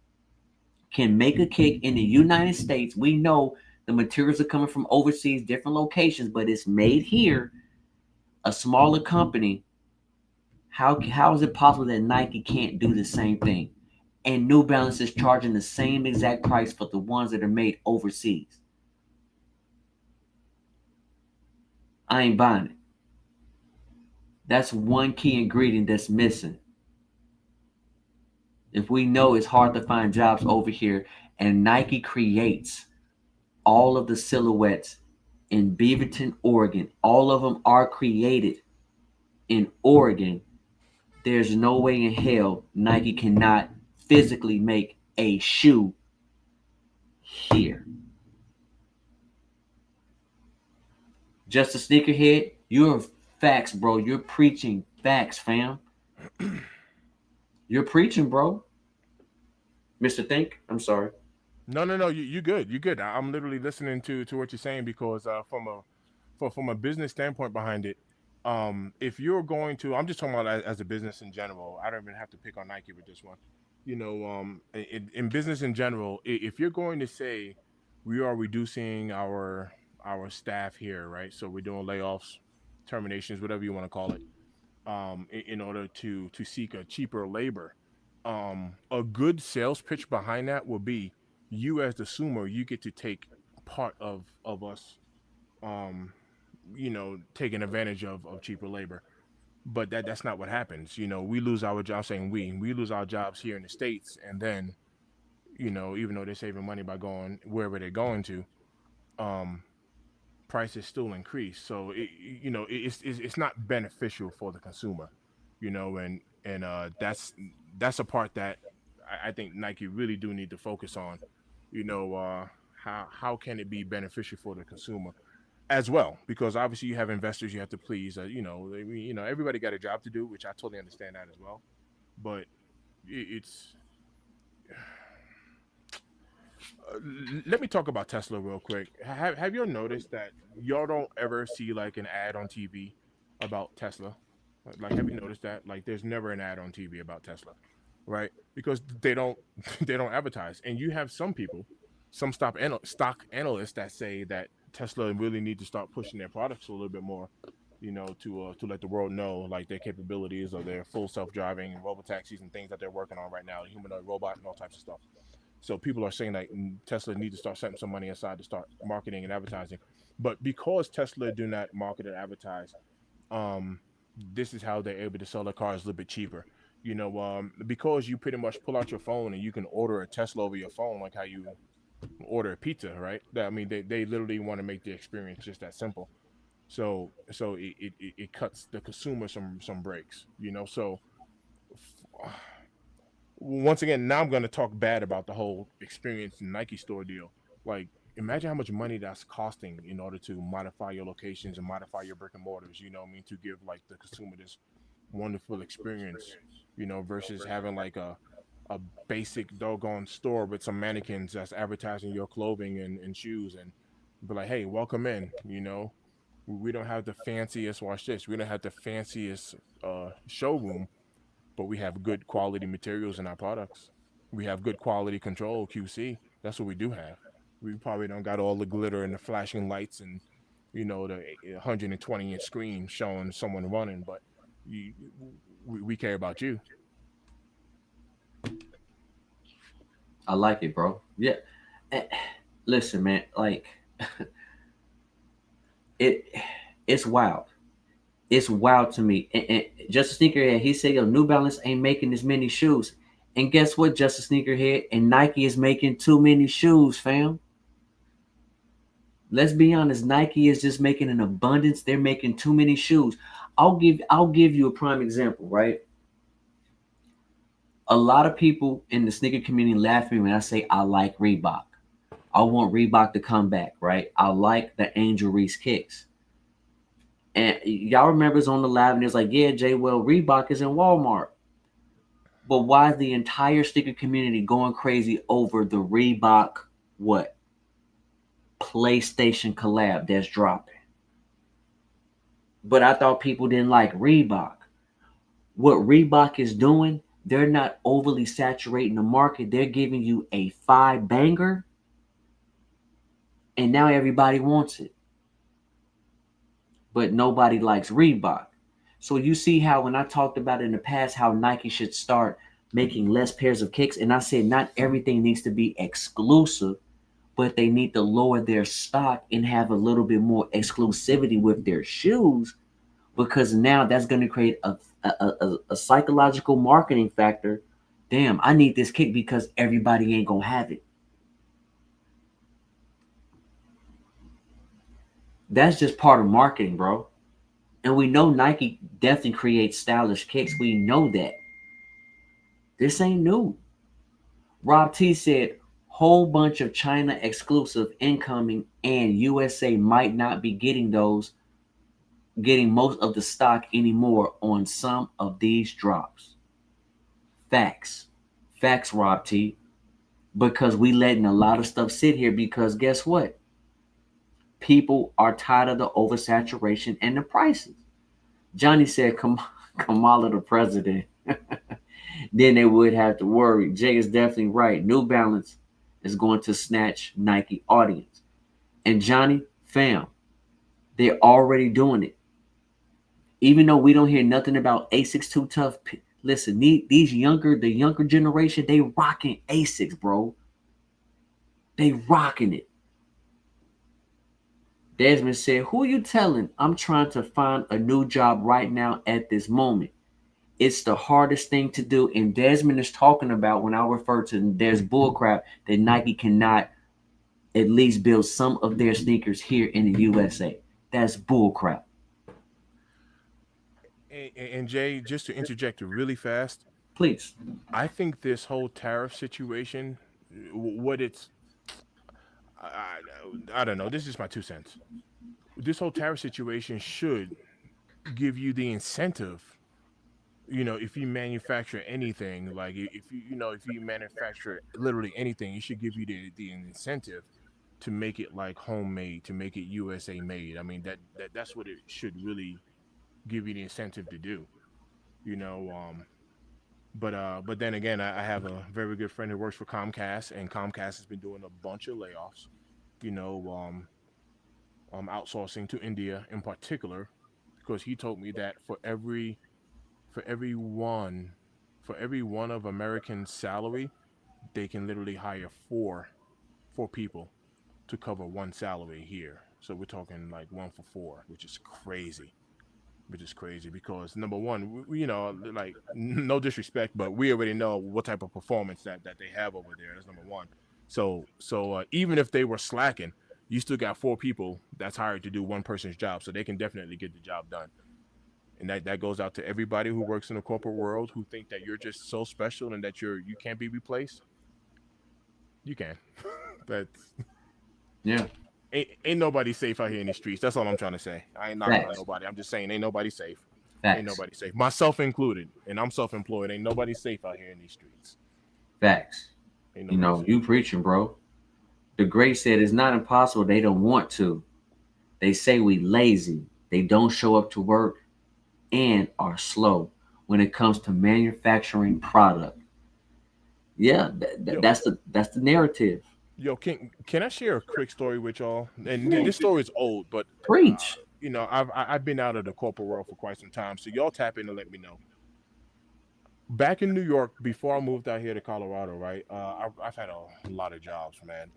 can make a kit in the United States? We know the materials are coming from overseas, different locations, but it's made here, a smaller company. How is it possible that Nike can't do the same thing? And New Balance is charging the same exact price for the ones that are made overseas. I ain't buying it. That's one key ingredient that's missing. If we know it's hard to find jobs over here, and Nike creates all of the silhouettes in Beaverton, Oregon, all of them are created in Oregon, there's no way in hell Nike cannot physically make a shoe here. Just a sneakerhead, you're facts, bro. You're preaching facts, fam. You're preaching, bro. Mr. Think, I'm sorry. No. You good. You good. I'm literally listening to what you're saying because from a business standpoint behind it, if you're going to, I'm just talking about as a business in general. I don't even have to pick on Nike with this one. In business in general, if you're going to say we are reducing our staff here, right? So we're doing layoffs, terminations, whatever you want to call it, in order to seek a cheaper labor. A good sales pitch behind that will be you as the consumer, you get to take part of us, um, taking advantage of cheaper labor. But that's not what happens. We lose our jobs, saying we lose our jobs here in the States, and then, even though they're saving money by going wherever they're going to, um, prices still increase. So it's not beneficial for the consumer, and that's a part that I think Nike really do need to focus on. How can it be beneficial for the consumer as well? Because obviously you have investors you have to please. Everybody got a job to do, which I totally understand that as well. But it's let me talk about Tesla real quick. Have you noticed that y'all don't ever see like an ad on TV about Tesla? Like, have you noticed that? Like, there's never an ad on TV about Tesla, right? Because they don't they don't advertise. And you have some people, some stock analysts that say that Tesla really need to start pushing their products a little bit more, to let the world know like their capabilities of their full self-driving robo taxis and things that they're working on right now, humanoid robot and all types of stuff. So people are saying like Tesla need to start setting some money aside to start marketing and advertising. But because Tesla do not market and advertise, um, this is how they're able to sell their cars a little bit cheaper. Because you pretty much pull out your phone and you can order a Tesla over your phone, like how you order a pizza, right? I mean, they literally want to make the experience just that simple. So it cuts the consumer some breaks, So once again, now I'm going to talk bad about the whole experience Nike store deal. Like, imagine how much money that's costing in order to modify your locations and modify your brick and mortars. What I mean, to give like the consumer this wonderful experience. Versus having like a basic doggone store with some mannequins that's advertising your clothing and shoes and be like, hey, welcome in. We don't have the fanciest. Watch this. We don't have the fanciest showroom, but we have good quality materials in our products. We have good quality control, QC. That's what we do have. We probably don't got all the glitter and the flashing lights and the 120-inch screen showing someone running, but you, we care about you. I like it, bro. Yeah. Eh, Listen, man, like it it's wild. It's wild to me. And Just a Sneakerhead, he said, yo, New Balance ain't making as many shoes. And guess what, Just a Sneakerhead? And Nike is making too many shoes, fam. Let's be honest, Nike is just making an abundance. They're making too many shoes. I'll give you a prime example, right? A lot of people in the sneaker community laugh at me when I say I like Reebok. I want Reebok to come back, right? I like the Angel Reese kicks. And y'all remember it's on the live and it's like, yeah, Jay, well, Reebok is in Walmart. But why is the entire sneaker community going crazy over the Reebok what? PlayStation collab that's dropping. But I thought people didn't like Reebok. What Reebok is doing, they're not overly saturating the market. They're giving you a 5 banger, and now everybody wants it. But nobody likes Reebok. So you see how when I talked about in the past how Nike should start making less pairs of kicks, and I said not everything needs to be exclusive, but they need to lower their stock and have a little bit more exclusivity with their shoes, because now that's going to create a psychological marketing factor. Damn, I need this kick because everybody ain't going to have it. That's just part of marketing, bro. And we know Nike definitely creates stylish kicks. We know that. This ain't new. Rob T said, whole bunch of China exclusive incoming, and USA might not be getting most of the stock anymore on some of these drops. Facts. Facts, Rob T. Because we letting a lot of stuff sit here because guess what? People are tired of the oversaturation and the prices. Johnny said, Kamala the president. Then they would have to worry. Jay is definitely right. New Balance is going to snatch Nike audience. And Johnny, fam, they're already doing it. Even though we don't hear nothing about ASICS Too Tough. Listen, the younger generation, they rocking ASICS, bro. They rocking it. Desmond said, who are you telling? I'm trying to find a new job right now at this moment. It's the hardest thing to do. And Desmond is talking about, when I refer to there's bullcrap, that Nike cannot at least build some of their sneakers here in the USA. That's bullcrap. And Jay, just to interject really fast, Please. I think this whole tariff situation, what it's, I don't know. This is my 2 cents. This whole tariff situation should give you the incentive. If you manufacture anything, like if you manufacture literally anything, it should give you the incentive to make it like homemade, to make it USA made. I mean, that's what it should really give you the incentive to do. You know, but then again, I have a very good friend who works for Comcast, and Comcast has been doing a bunch of layoffs. You know, outsourcing to India in particular, because he told me that for every one of American salary, they can literally hire four people to cover one salary here. So we're talking like 1 for 4, which is crazy. Because number one, like no disrespect, but we already know what type of performance that they have over there. That's number one. So even if they were slacking, you still got 4 people that's hired to do one person's job, so they can definitely get the job done. And that goes out to everybody who works in the corporate world who think that you're just so special and that you can't be replaced. You can. That's Yeah. ain't nobody safe out here in the streets. That's all I'm trying to say. I ain't knocking on nobody. I'm just saying ain't nobody safe. Facts. Ain't nobody safe. Myself included. And I'm self-employed. Ain't nobody safe out here in these streets. Facts. Ain't nobody safe. You preaching, bro. The Great said it's not impossible. They don't want to. They say we lazy. They don't show up to work and are slow when it comes to manufacturing product. Yeah, that's the narrative. Yo, can I share a quick story with y'all? And this story is old, but Preach. I've been out of the corporate world for quite some time, so y'all tap in and let me know. Back in New York, before I moved out here to Colorado, right? I've had a lot of jobs, man.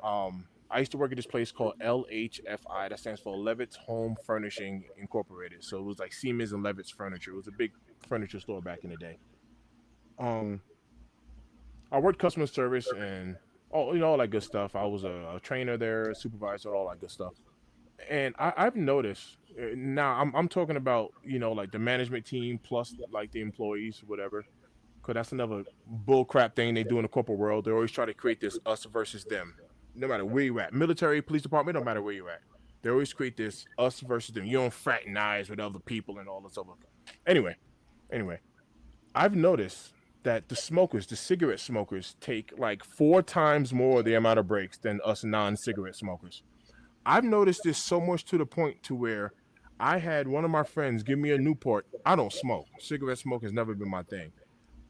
I used to work at this place called LHFI. That stands for Levitt's Home Furnishing Incorporated. So it was like Siemens and Levitt's Furniture. It was a big furniture store back in the day. I worked customer service and all that good stuff. I was a trainer there, a supervisor, all that good stuff. And I've noticed now I'm talking about like the management team plus like the employees, whatever. Because that's another bull crap thing they do in the corporate world. They always try to create this us versus them. no matter where you at, military, police department, no matter where you at, they always create this us versus them. You don't fraternize with other people and all this other. Anyway, anyway, I've noticed that the smokers, the cigarette smokers, take like 4 times more the amount of breaks than us non-cigarette smokers. I've noticed this so much to the point to where I had one of my friends give me a Newport. I don't smoke. Cigarette smoke has never been my thing.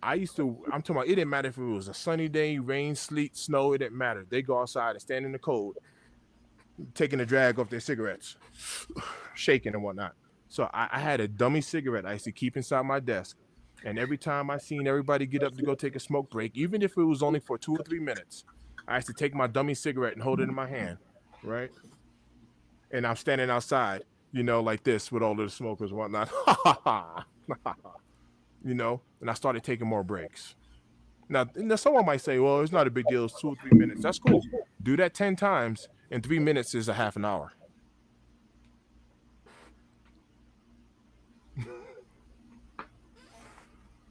I'm talking about, it didn't matter if it was a sunny day, rain, sleet, snow, it didn't matter. They go outside and stand in the cold, taking a drag off their cigarettes, shaking and whatnot. So I had a dummy cigarette I used to keep inside my desk. And every time I seen everybody get up to go take a smoke break, even if it was only for 2 or 3 minutes, I used to take my dummy cigarette and hold it in my hand, right? And I'm standing outside, like this with all of the smokers and whatnot. And I started taking more breaks. Now, someone might say, well, it's not a big deal. It's 2 or 3 minutes. That's cool. Do that 10 times, and 3 minutes is a half an hour.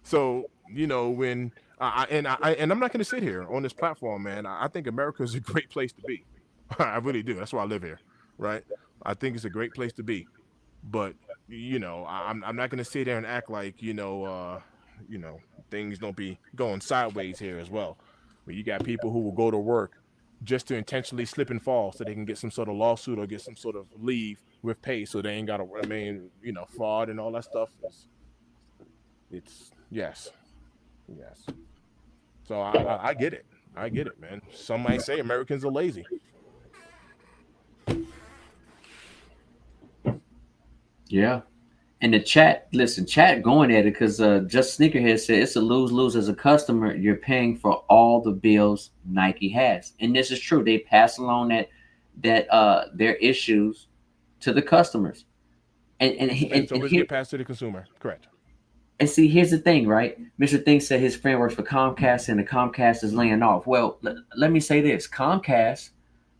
So, when I'm not going to sit here on this platform, man. I think America is a great place to be. I really do. That's why I live here, right? I think it's a great place to be. But I'm not going to sit there and act like things don't be going sideways here as well. But you got people who will go to work just to intentionally slip and fall so they can get some sort of lawsuit or get some sort of leave with pay, so they ain't got to, fraud and all that stuff. It's yes. So I get it. I get it, man. Some might say Americans are lazy. Yeah. And the chat going at it, because Just Sneakerhead said it's a lose-lose. As a customer, you're paying for all the bills Nike has. And this is true. They pass along that their issues to the customers. And so we get passed to the consumer. Correct. And see, here's the thing, right? Mr. Thing said his friend works for Comcast and the Comcast is laying off. Well, let me say this. Comcast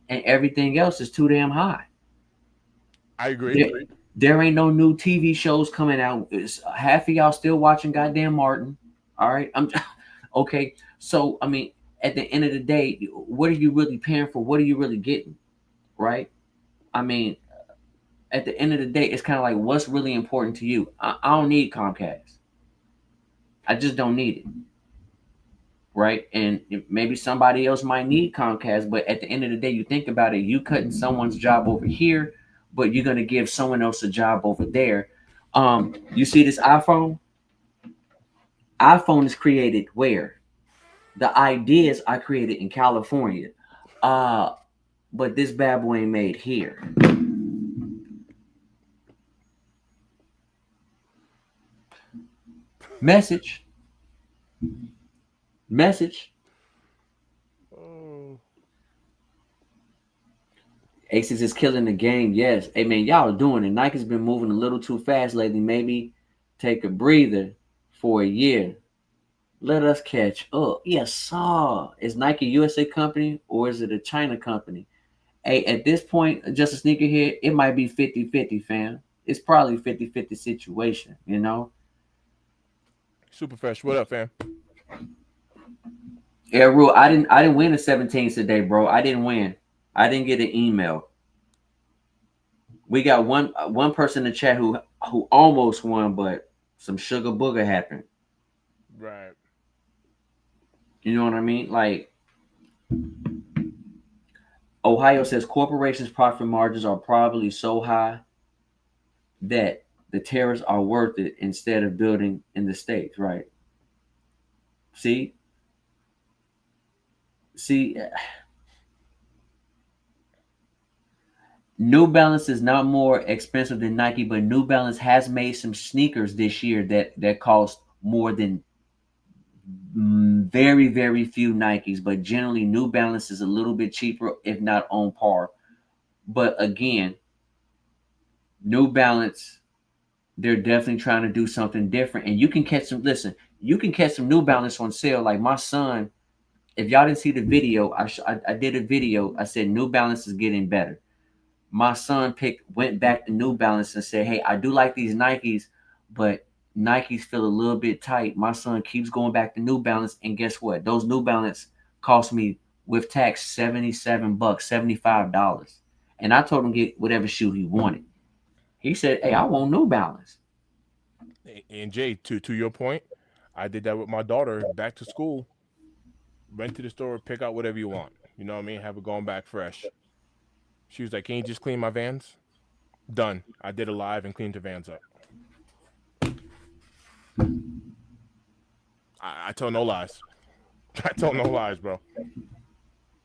and everything else is too damn high. I agree. There ain't no new TV shows coming out. Half of y'all still watching goddamn Martin. All right. Okay. So, I mean, at the end of the day, what are you really paying for? What are you really getting? Right. I mean, at the end of the day, it's kind of like, what's really important to you? I don't need Comcast. I just don't need it. Right. And maybe somebody else might need Comcast. But at the end of the day, you think about it, you cutting someone's job over here, but you're going to give someone else a job over there. You see this iPhone? iPhone is created where? The ideas are created in California. But this bad boy ain't made here. Message. Aces is killing the game. Yes. Hey, man, y'all are doing it. Nike's been moving a little too fast lately. Maybe take a breather for a year. Let us catch up. Yes, sir. Is Nike USA company or is it a China company? Hey, at this point, just a sneaker here, it might be 50-50, fam. It's probably 50-50 situation, Super fresh. What up, fam? Yeah, Rule. I didn't win the 17s today, bro. I didn't win. I didn't get an email. We got one person in the chat who almost won, but some sugar booger happened. Right. You know what I mean? Like, Ohio says corporations' profit margins are probably so high that the tariffs are worth it instead of building in the States, right? See, New Balance is not more expensive than Nike, but New Balance has made some sneakers this year that cost more than very, very few Nikes. But generally, New Balance is a little bit cheaper, if not on par. But again, New Balance, they're definitely trying to do something different. And you can catch some, you can catch some New Balance on sale. Like my son, if y'all didn't see the video, I did a video. I said New Balance is getting better. My son went back to New Balance and said, hey, I do like these Nikes, but Nikes feel a little bit tight. My son keeps going back to New Balance, and guess what? Those New Balance cost me with tax, $77, $75. And I told him get whatever shoe he wanted. He said, "Hey, I want New Balance." And Jay, to your point, I did that with my daughter back to school. Went to the store, pick out whatever you want. You know what I mean? Have it going back fresh. She was like, "Can you just clean my Vans?" Done. I did a live and cleaned the Vans up. I tell no lies. I tell no lies, bro.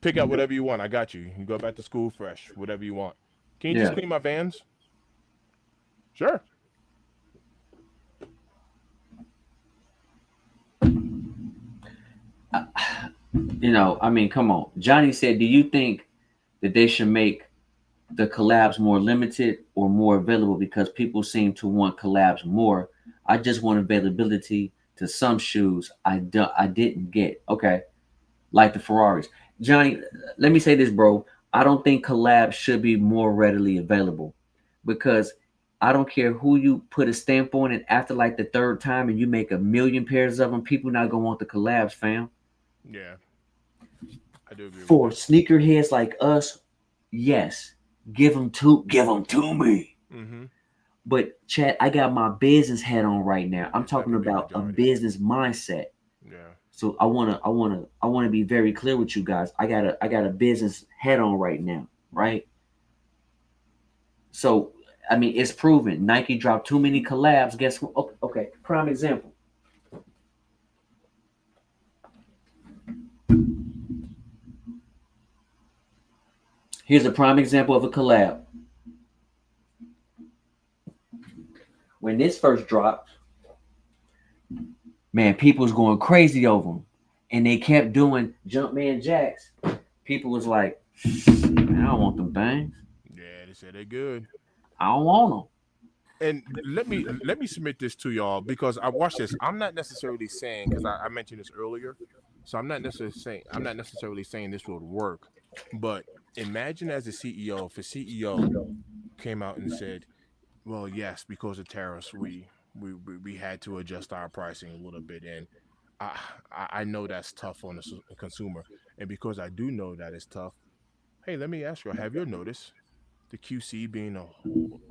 Pick out whatever you want. I got you. You can go back to school fresh, whatever you want. Can you just Yeah. clean my Vans? Sure. You know, I mean, come on. Johnny said, "Do you think that they should make the collabs more limited or more available? Because people seem to want collabs more. I just want availability to some shoes I didn't get." Okay, like the Ferraris. Johnny, let me say this, bro. I don't think collabs should be more readily available, because I don't care who you put a stamp on it, after like the third time and you make a million pairs of them, people not gonna want the collabs, fam. Yeah, I do agree with For that. sneakerheads like us, yes, give them to me. Mm-hmm. But Chad, I got my business hat on right now. I'm It's not talking the big about a majority. business mindset. Yeah. So I wanna be very clear with you guys. I got a business hat on right now, right? So I mean, it's proven. Nike dropped too many collabs. Guess what? Okay, prime example. Here's a prime example of a collab. When this first dropped, man, people was going crazy over them, and they kept doing Jumpman Jacks. People was like, "Man, I don't want them things. Yeah, they said they're good. I don't want them." And let me submit this to y'all, because I watched this. I'm not necessarily saying, because I mentioned this earlier, so I'm not necessarily saying this would work. But imagine as a CEO, if a CEO came out and said, "Well, yes, because of tariffs, we had to adjust our pricing a little bit, and I know that's tough on the consumer, and because I do know that it's tough, hey, let me ask you, have you noticed the QC being a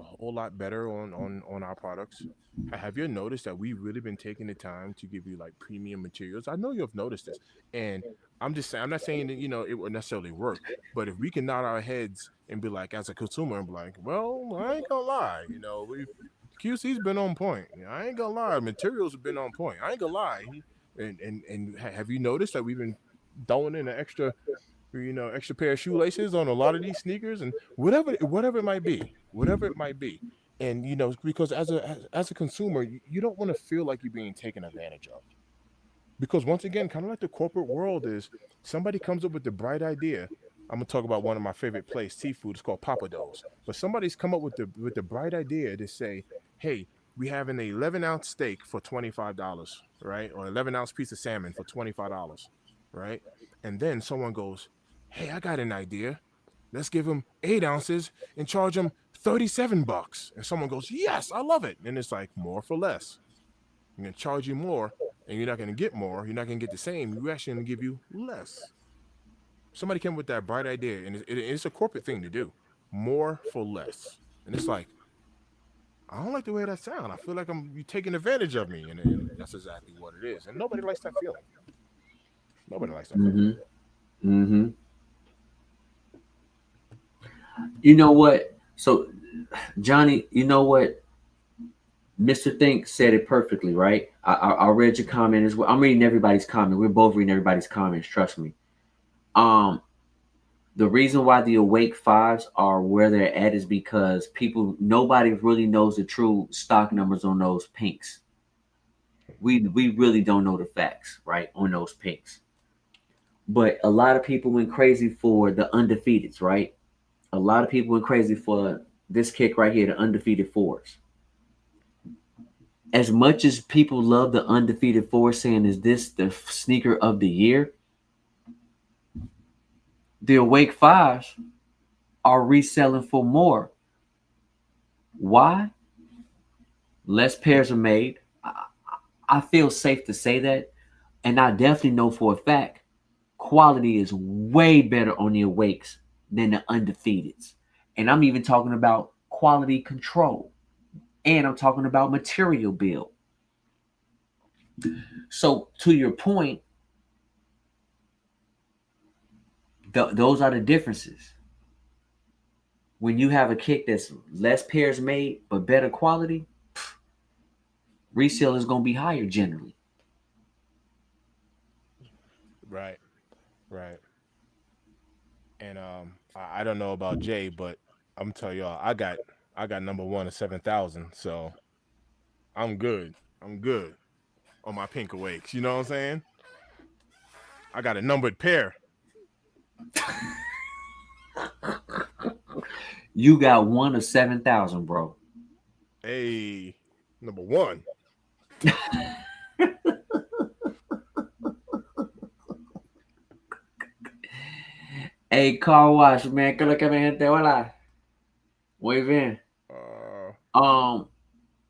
whole lot better on our products? Have you noticed that we've really been taking the time to give you like premium materials? I know you've noticed this, and I'm just saying, I'm not saying that it would necessarily work, but if we can nod our heads and be like, as a consumer, and be like, well, I ain't gonna lie, we QC's been on point. I ain't gonna lie, materials have been on point. I ain't gonna lie, and have you noticed that we've been throwing in an extra pair of shoelaces on a lot of these sneakers, and whatever it might be, and because as a consumer, you don't want to feel like you're being taken advantage of, because once again, kind of like the corporate world is, somebody comes up with the bright idea. I'm gonna talk about one of my favorite places, seafood. It's called Papa Do's. But somebody's come up with the bright idea to say, "Hey, we have an 11-ounce steak for $25, right? Or 11-ounce piece of salmon for $25, right?" And then someone goes, "Hey, I got an idea. Let's give them 8 ounces and charge them $37." And someone goes, "Yes, I love it." And it's like, more for less. I'm gonna charge you more, and you're not gonna get more. You're not gonna get the same. We're actually gonna give you less. Somebody came with that bright idea, and it's a corporate thing to do. More for less. And it's like, I don't like the way that sounds. I feel like you taking advantage of me, and that's exactly what it is. And nobody likes that feeling. Nobody likes that feeling. Mm-hmm. Mm-hmm. You know what? So, Johnny, you know what? Mr. Think said it perfectly, right? I read your comment as well. I'm reading everybody's comment. We're both reading everybody's comments. Trust me. The reason why the Awake Fives are where they're at is because nobody really knows the true stock numbers on those pinks. We really don't know the facts, right, on those pinks. But a lot of people went crazy for the undefeateds, right? A lot of people went crazy for this kick right here, the undefeated fours. As much as people love the undefeated four, saying, "Is this the sneaker of the year?" The Awake Fives are reselling for more. Why? Less pairs are made. I feel safe to say that. And I definitely know for a fact quality is way better on the Awakes than the Undefeateds. And I'm even talking about quality control. And I'm talking about material build. So to your point, those are the differences. When you have a kick that's less pairs made but better quality, resale is going to be higher generally. Right. And I don't know about Jay, but I'm telling y'all, I got number one at 7,000, so I'm good. I'm good on my Pink Awakes. You know what I'm saying? I got a numbered pair. You got one of 7,000, bro. Hey, number one. Hey, car wash, man. ¿Qué es lo que mi gente? Hola. Muy bien.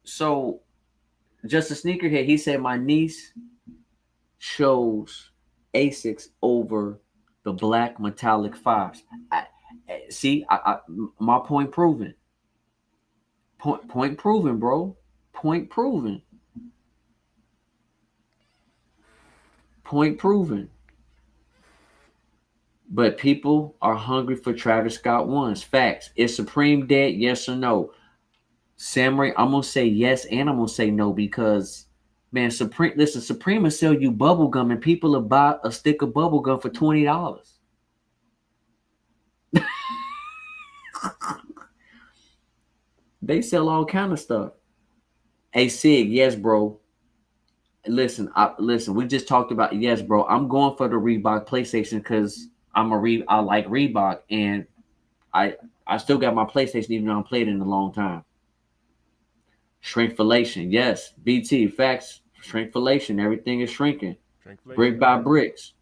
So just a sneakerhead, he said my niece chose Asics over the black metallic fives. My point proven. Point proven, bro. Point proven. Point proven. But people are hungry for Travis Scott ones. Facts. Is Supreme dead? Yes or no? Samurai, I'm gonna say yes and I'm gonna say no because man, Supreme will sell you bubble gum and people will buy a stick of bubble gum for $20. They sell all kind of stuff. Hey Sig, yes, bro. Listen, we just talked about yes, bro. I'm going for the Reebok PlayStation because I like Reebok and I still got my PlayStation even though I haven't played it in a long time. Shrinkflation, yes. BT, facts. Shrinkflation, everything is shrinking. Brick by bricks.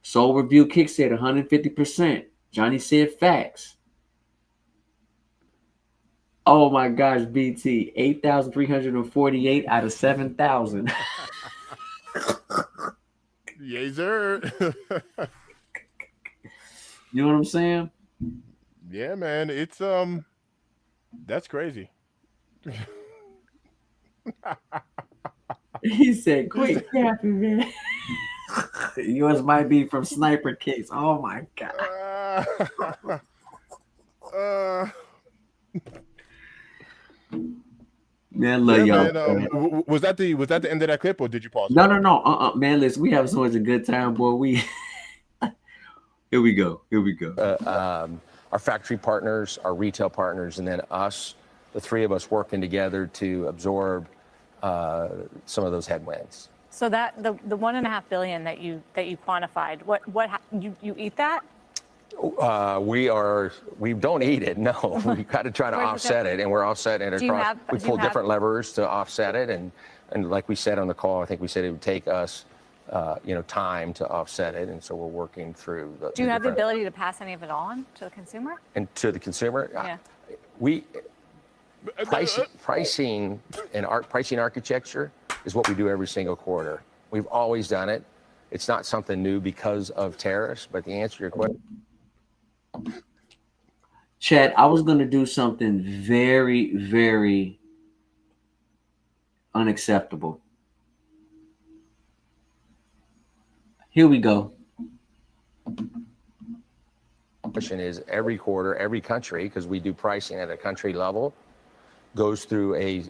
Soul Review Kick said 150%. Johnny said facts. Oh my gosh, BT, 8,348 out of 7,000. Yes, sir. You know what I'm saying? Yeah, man. It's that's crazy. He said, "Quick, happy man." Yours might be from Sniper Kicks. Oh my god. Man, love y'all. Man, was that the end of that clip, or did you pause? No. Man, listen, we have so much a good time, boy. We here we go. Our factory partners, our retail partners, and then us, the three of us working together to absorb some of those headwinds. So that the $1.5 billion that you quantified, you eat that? We don't eat it. No, we got to try to offset it, and we're offsetting it across. We pull different levers to offset it, and like we said on the call, I think we said it would take us, time to offset it, and so we're working through. Do you have the ability to pass any of it on to the consumer? And to the consumer, yeah. Pricing and pricing architecture is what we do every single quarter. We've always done it. It's not something new because of tariffs, but the answer to your question. Chad, I was going to do something very, very unacceptable. Here we go. Question is every quarter, every country, because we do pricing at a country level, goes through a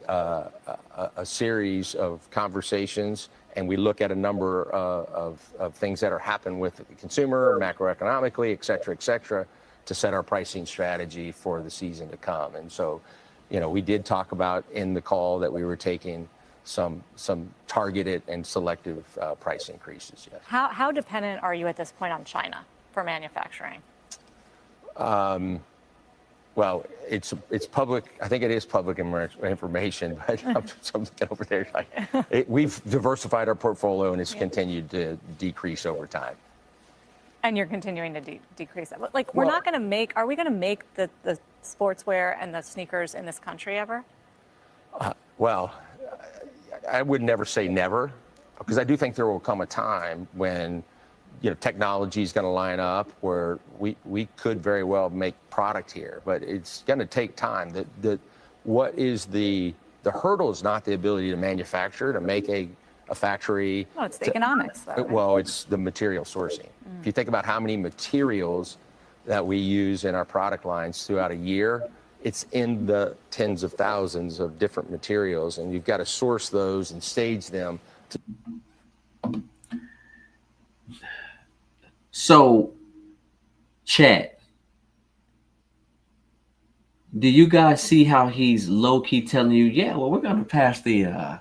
series of conversations, and we look at a number of things that are happening with the consumer, macroeconomically, et cetera, to set our pricing strategy for the season to come. And so, we did talk about in the call that we were taking some targeted and selective price increases. Yes. How dependent are you at this point on China for manufacturing? Well, it's public. I think it is public information, but something over there. We've diversified our portfolio, and it's continued to decrease over time. And you're continuing to decrease it. Like, we're not going to make. Are we going to make the sportswear and the sneakers in this country ever? Well, I would never say never, because I do think there will come a time when technology is going to line up where we could very well make product here, but it's going to take time. The hurdle is not the ability to manufacture, to make a factory. Oh, it's the economics, though. Right? Well, it's the material sourcing. If you think about how many materials that we use in our product lines throughout a year, it's in the tens of thousands of different materials, and you've got to source those and stage them. So, chat, do you guys see how he's low-key telling you, yeah, well, we're going to pass the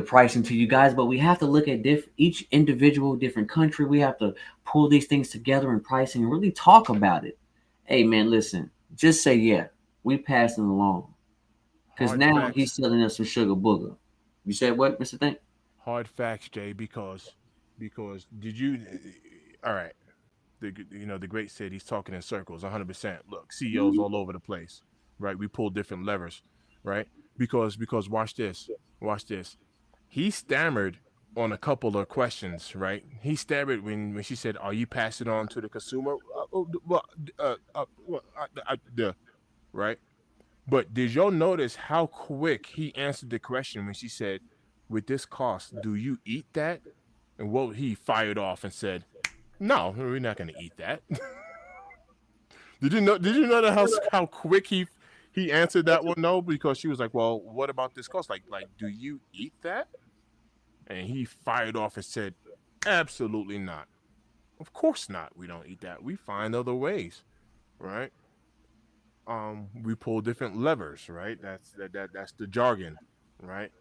pricing to you guys, but we have to look at each individual different country. We have to pull these things together in pricing and really talk about it. Hey, man, listen, just say, yeah, we passing along. Because now facts. he's selling us some sugar booger. You said what, Mr. Think? Hard facts, Jay, because did you all right. The great Sid, he's talking in circles 100%. Look, CEOs all over the place, right? We pull different levers, right? Because watch this. He stammered on a couple of questions, right? He stammered when she said, "Are you passing on to the consumer?" Right? But did y'all notice how quick he answered the question when she said, "With this cost, do you eat that?" And what he fired off and said, "No, we're not going to eat that." Did you know how quick he answered that one? No, because she was like, "Well, what about this cost? Like, do you eat that?" And he fired off and said, "Absolutely not. Of course not. We don't eat that. We find other ways, right? We pull different levers, right? That's the jargon, right?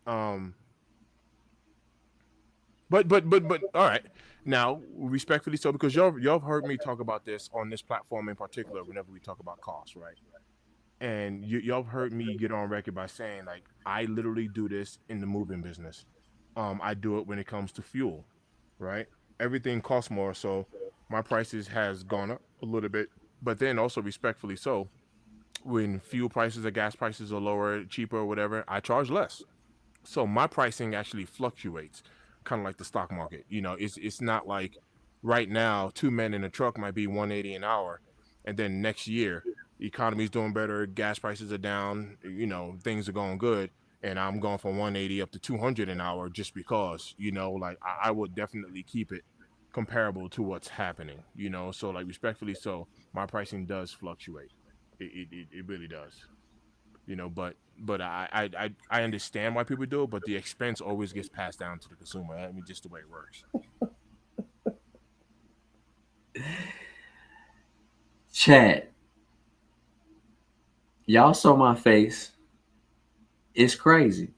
But all right. Now, respectfully so, because y'all have heard me talk about this on this platform in particular whenever we talk about costs, right? And y'all have heard me get on record by saying, like, I literally do this in the moving business. I do it when it comes to fuel, right? Everything costs more, so my prices has gone up a little bit. But then also respectfully so, when fuel prices or gas prices are lower, cheaper, or whatever, I charge less. So my pricing actually fluctuates, kind of like the stock market. It's not like right now 2 men in a truck might be 180 an hour, and then next year the economy's doing better, gas prices are down, things are going good, and I'm going from 180 up to 200 an hour just because, like I would definitely keep it comparable to what's happening. So like respectfully, so my pricing does fluctuate. It really does. But I understand why people do it, but the expense always gets passed down to the consumer. I mean, just the way it works. Chat, y'all saw my face. It's crazy.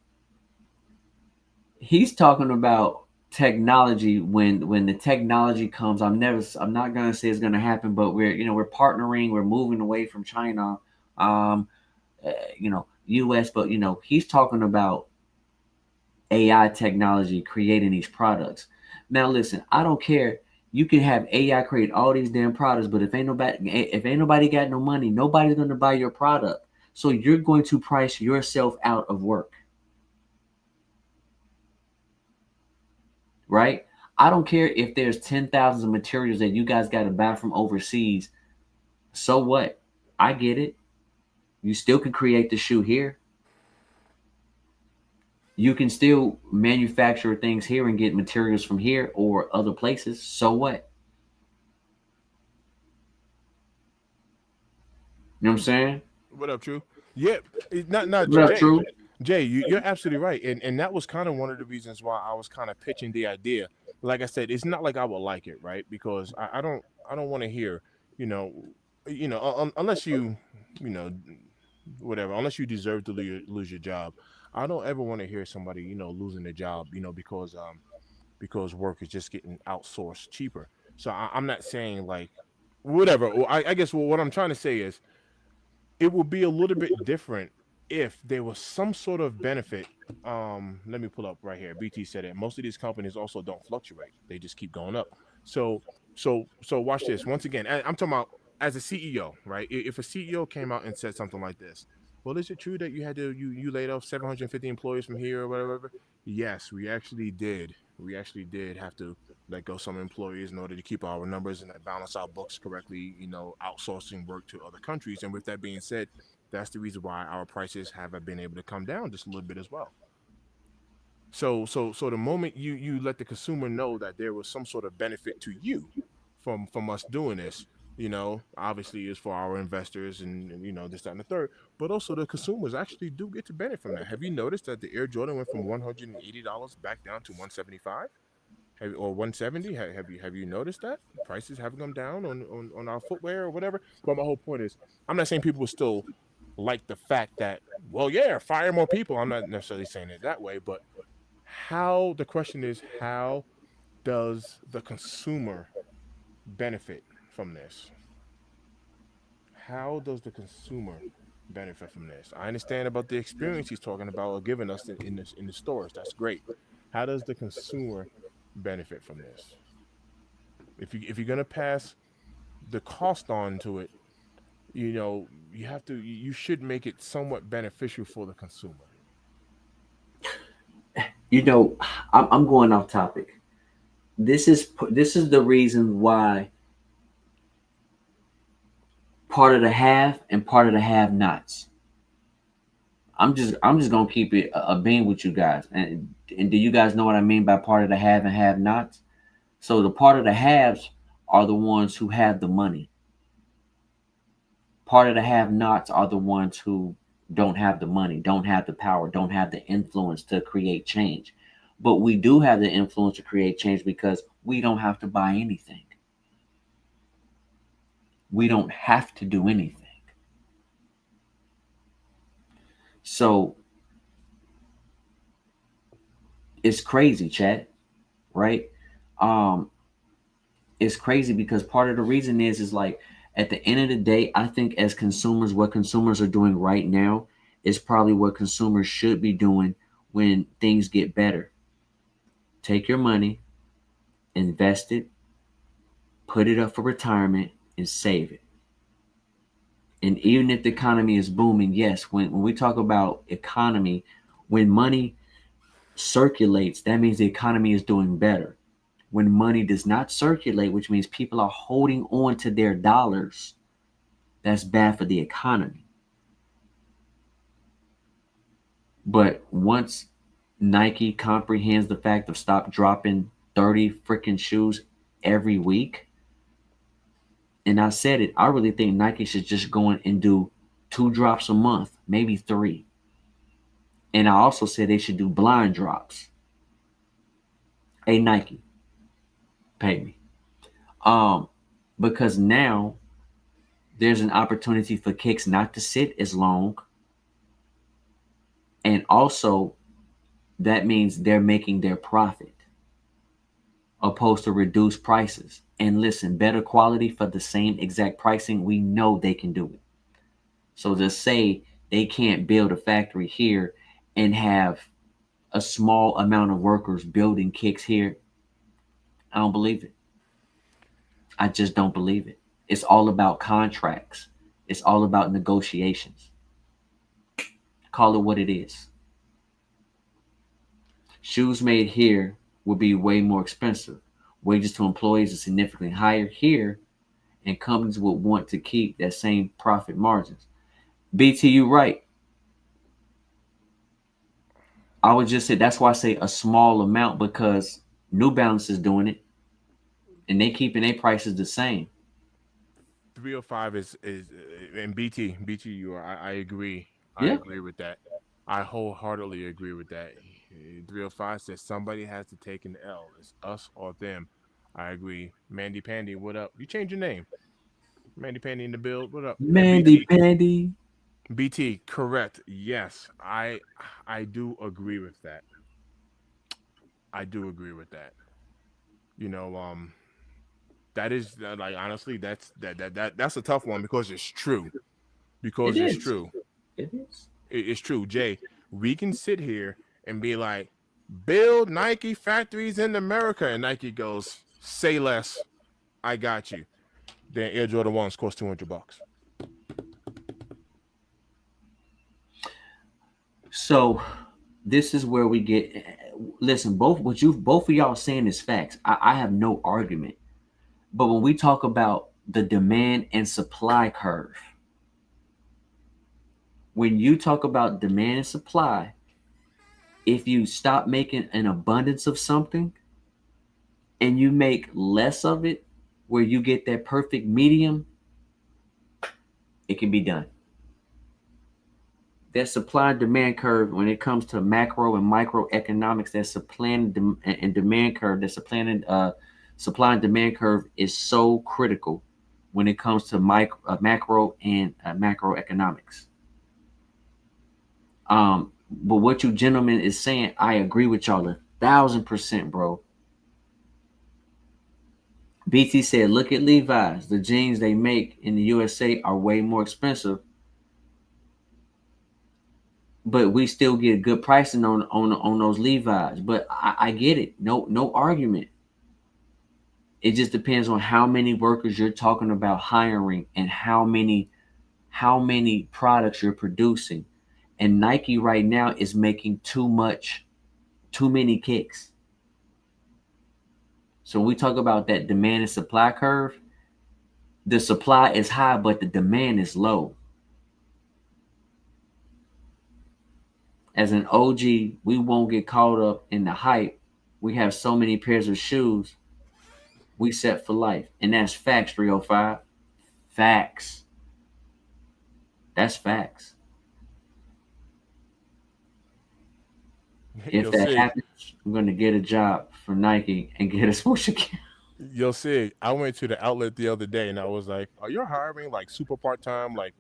He's talking about technology when the technology comes. I'm not gonna say it's gonna happen, but we're partnering, we're moving away from China, US, but he's talking about AI technology creating these products. Now listen, I don't care. You can have AI create all these damn products, but if ain't nobody got no money, nobody's gonna buy your product. So you're going to price yourself out of work. Right? I don't care if there's 10,000 of materials that you guys got to buy from overseas. So what? I get it. You still can create the shoe here. You can still manufacture things here and get materials from here or other places. So what? You know what I'm saying? What up, True? Yeah, not What Jay. up, True? Jay, you're absolutely right, and that was kind of one of the reasons why I was kind of pitching the idea. Like I said, it's not like I would like it, right? Because I don't want to hear, unless whatever, unless you deserve to lose your job. I don't ever want to hear somebody, losing their job, because work is just getting outsourced cheaper. So I'm not saying like whatever. Well, I guess what I'm trying to say is it will be a little bit different if there was some sort of benefit. Let me pull up right here. BT said it. Most of these companies also don't fluctuate; they just keep going up. So watch this. Once again, I'm talking about as a CEO, right? If a CEO came out and said something like this, well, is it true that you laid off 750 employees from here or whatever? Yes, we actually did. We actually did have to let go some employees in order to keep our numbers and balance our books correctly, outsourcing work to other countries. And with that being said, that's the reason why our prices have been able to come down just a little bit as well. So the moment you let the consumer know that there was some sort of benefit to you from us doing this, obviously is for our investors and this, that, and the third, but also the consumers actually do get to benefit from that. Have you noticed that the Air Jordan went from $180 back down to 175? Or 170? Have you noticed that prices haven't come down on our footwear or whatever? But my whole point is, I'm not saying people will still like the fact that, well, yeah, fire more people. I'm not necessarily saying it that way, but the question is, how does the consumer benefit from this? How does the consumer benefit from this? I understand about the experience he's talking about or giving us in the stores. That's great. How does the consumer benefit from this? If you're gonna pass the cost on to it, you should make it somewhat beneficial for the consumer. You know, I'm going off topic. This is the reason why part of the have and part of the have-nots. I'm just gonna keep it a bean with you guys. And do you guys know what I mean by part of the have and have-nots? So the part of the haves are the ones who have the money. Part of the have-nots are the ones who don't have the money, don't have the power, don't have the influence to create change. But we do have the influence to create change because we don't have to buy anything. We don't have to do anything. So it's crazy, chat, right? It's crazy because part of the reason is like at the end of the day, I think as consumers, what consumers are doing right now is probably what consumers should be doing when things get better. Take your money, invest it, put it up for retirement, and save it. And even if the economy is booming, yes, when we talk about economy, when money circulates, that means the economy is doing better. When money does not circulate, which means people are holding on to their dollars, that's bad for the economy. But once Nike comprehends the fact of stop dropping 30 freaking shoes every week, and I said it, I really think Nike should just go in and do 2 drops a month, maybe 3. And I also said they should do blind drops. Hey, Nike, pay me. Because now there's an opportunity for kicks not to sit as long. And also that means they're making their profit opposed to reduced prices. And listen, better quality for the same exact pricing, we know they can do it. So to say they can't build a factory here and have a small amount of workers building kicks here, I don't believe it. I just don't believe it. It's all about contracts. It's all about negotiations. Call it what it is. Shoes made here will be way more expensive. Wages to employees are significantly higher here, and companies will want to keep that same profit margins. BT, you right. I would just say that's why I say a small amount, because New Balance is doing it and they keeping their prices the same. 305 is and BT I agree. I Yeah. agree with that. I wholeheartedly agree with that. 305 says somebody has to take an L. It's us or them. I agree. Mandy Pandy, what up? You changed your name. Mandy Pandy in the build. What up? And Mandy Pandy. BT, correct. Yes, I do agree with that. I do agree with that. That is like honestly, that's a tough one because it's true. Because It it's is. true. It is. It's true, Jay. We can sit here and be like, build Nike factories in America, and Nike goes, say less. I got you. Then Air Jordan 1s cost $200. So this is where we get listen, both of y'all saying is facts. I have no argument. But when we talk about the demand and supply curve, when you talk about demand and supply, if you stop making an abundance of something and you make less of it, where you get that perfect medium, it can be done. That supply and demand curve, when it comes to macro and microeconomics, that supply and demand curve, that supply and demand curve is so critical when it comes to macro and macroeconomics. But what you gentlemen is saying, I agree with y'all 1,000%, bro. BT said, look at Levi's. The jeans they make in the USA are way more expensive, but we still get good pricing on those Levi's. But I get it. No argument. It just depends on how many workers you're talking about hiring and how many products you're producing. And Nike right now is making too many kicks. So when we talk about that demand and supply curve, the supply is high, but the demand is low. As an OG, we won't get caught up in the hype. We have so many pairs of shoes, we set for life. And that's facts, 305. Facts. That's facts. If that happens, I'm going to get a job for Nike and get a swoosh account. Yo, Sig, I went to the outlet the other day and I was like, are you hiring like super part-time, like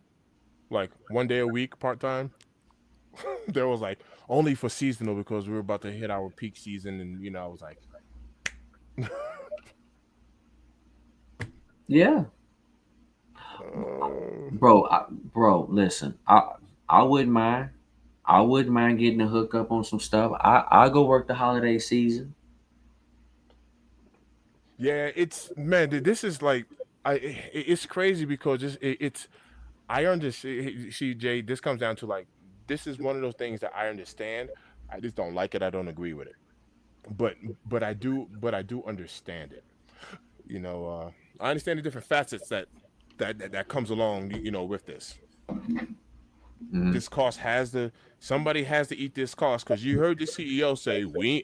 1 day a week part-time? There was like only for seasonal because we were about to hit our peak season, and I was like, yeah, bro. Listen, I wouldn't mind. I wouldn't mind getting a hookup on some stuff. I'll go work the holiday season. yeah, this is like, it's crazy because it's I understand. See, Jay, this comes down to like, this is one of those things that I understand. I just don't like it. I don't agree with it. But I do understand it. I understand the different facets that comes along. With this. Mhm. This cost somebody has to eat this cost, because you heard the CEO say we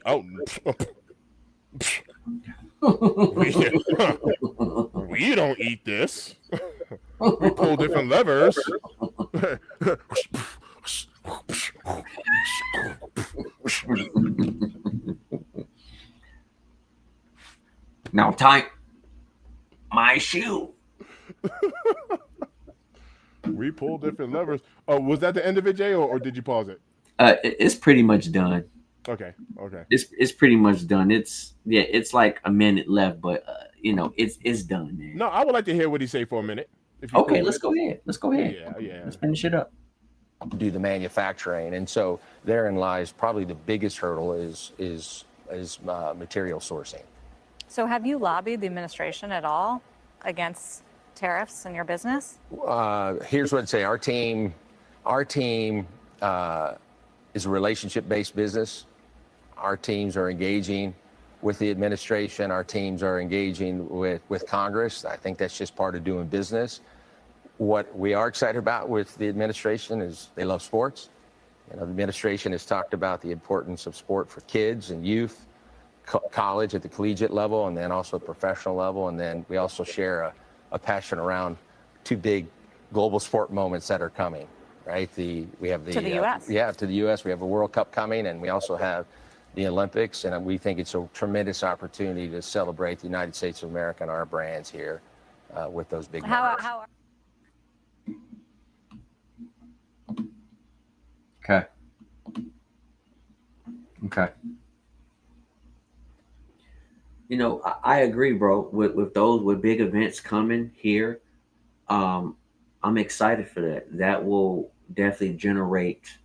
we don't eat this. We pull different levers. Now time my shoe. We pull different levers. Oh, was that the end of it, Jay, or did you pause it? It's pretty much done. Okay. It's pretty much done. It's like a minute left, but it's done, man. No, I would like to hear what he say for a minute. Okay, let's go ahead. Yeah. Let's finish it up. Do the manufacturing, and so therein lies probably the biggest hurdle is material sourcing. So have you lobbied the administration at all against tariffs in your business? Here's what I'd say: our team is a relationship-based business. Our teams are engaging with the administration. Our teams are engaging with Congress. I think that's just part of doing business. What we are excited about with the administration is they love sports. The administration has talked about the importance of sport for kids and youth, college at the collegiate level, and then also professional level. And then we also share a passion around two big global sport moments that are coming, right? We have to the U.S. To the U.S. We have a World Cup coming, and we also have the Olympics. And we think it's a tremendous opportunity to celebrate the United States of America and our brands here with those big moments. Okay. I agree, bro. With big events coming here, I'm excited for that. That will definitely generate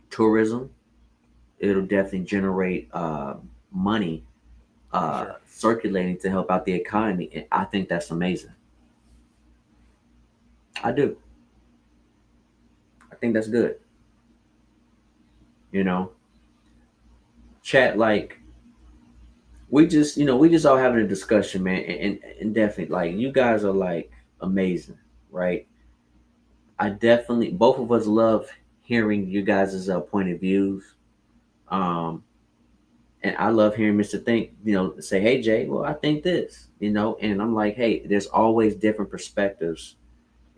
tourism. It'll definitely generate money circulating to help out the economy. And I think that's amazing. I do. I think that's good. chat, like we just, we just all having a discussion, man, and definitely, like, you guys are like amazing, right? I definitely, both of us love hearing you guys' point of views. Um, and I love hearing Mr. Think, say, hey Jay, well, I think this, and I'm like, hey, there's always different perspectives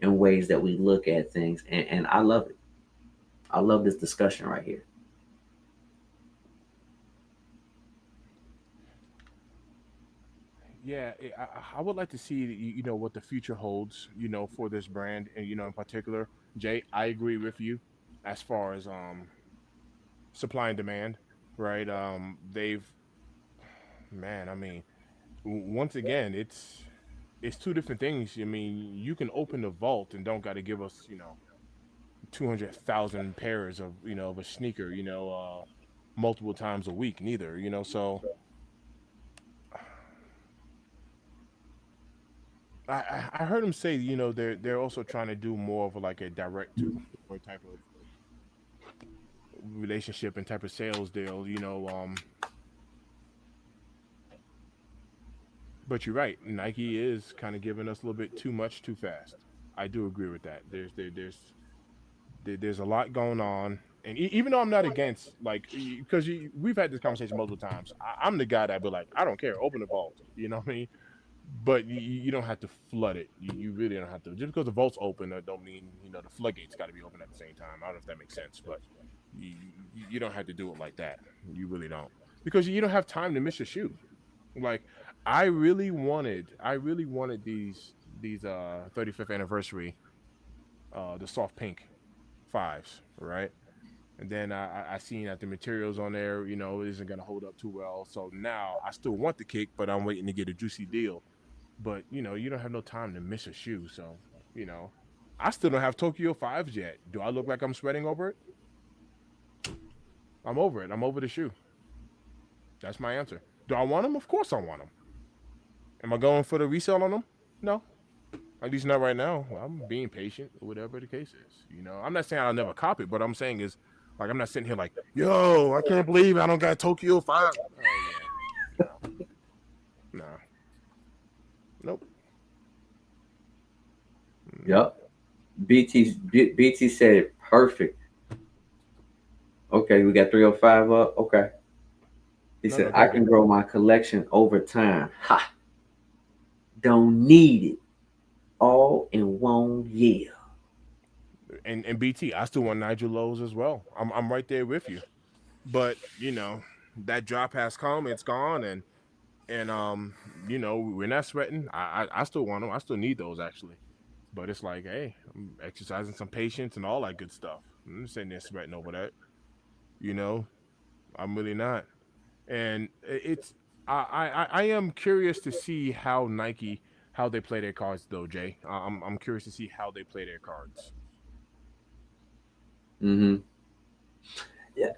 and ways that we look at things, and I love it. I love this discussion right here. Yeah, I would like to see what the future holds, for this brand, and in particular, Jay. I agree with you as far as supply and demand, right? They've man, I mean, once again, it's two different things. I mean, you can open the vault and don't got to give us 200,000 pairs of of a sneaker, multiple times a week, neither, so. I heard him say, they're also trying to do more of like a direct to consumer type of relationship and type of sales deal, but you're right. Nike is kind of giving us a little bit too much too fast. I do agree with that. There's a lot going on, and even though I'm not against, like, because we've had this conversation multiple times. I'm the guy that be like, I don't care, open the vault. You know what I mean? But you don't have to flood it. You really don't have to. Just because the vault's open, that don't mean the floodgates got to be open at the same time. I don't know if that makes sense, but you don't have to do it like that. You really don't, because you don't have time to miss a shoe. Like, I really wanted these 35th anniversary the soft pink fives, right? And then I seen that the materials on there, isn't gonna hold up too well. So now I still want the kick, but I'm waiting to get a juicy deal. But you don't have no time to miss a shoe. So you know, I still don't have Tokyo fives yet. Do I look like I'm sweating over it? I'm over it. I'm over the shoe. That's my answer. Do I want them? Of course I want them. Am I going for the resale on them? No, at least not right now. Well, I'm being patient, whatever the case is. I'm not saying I'll never cop it, but I'm saying is, like, I'm not sitting here like, yo, I can't believe I don't got Tokyo 5. Oh yeah, no, no, nope. Yep. BT said it perfect. Okay, we got 305 up. Okay. He No, said, no, I go can ahead. grow my collection over time. Ha! Don't need it all in one year. And BT, I still want Nigel Lowe's as well. I'm right there with you. But that drop has come, it's gone, and we're not sweating. I still want them. I still need those actually. But it's like, hey, I'm exercising some patience and all that good stuff. I'm just sitting there sweating over that. You know, I'm really not. And it's I am curious to see how they play their cards though, Jay. I'm curious to see how they play their cards. Hmm. Yeah.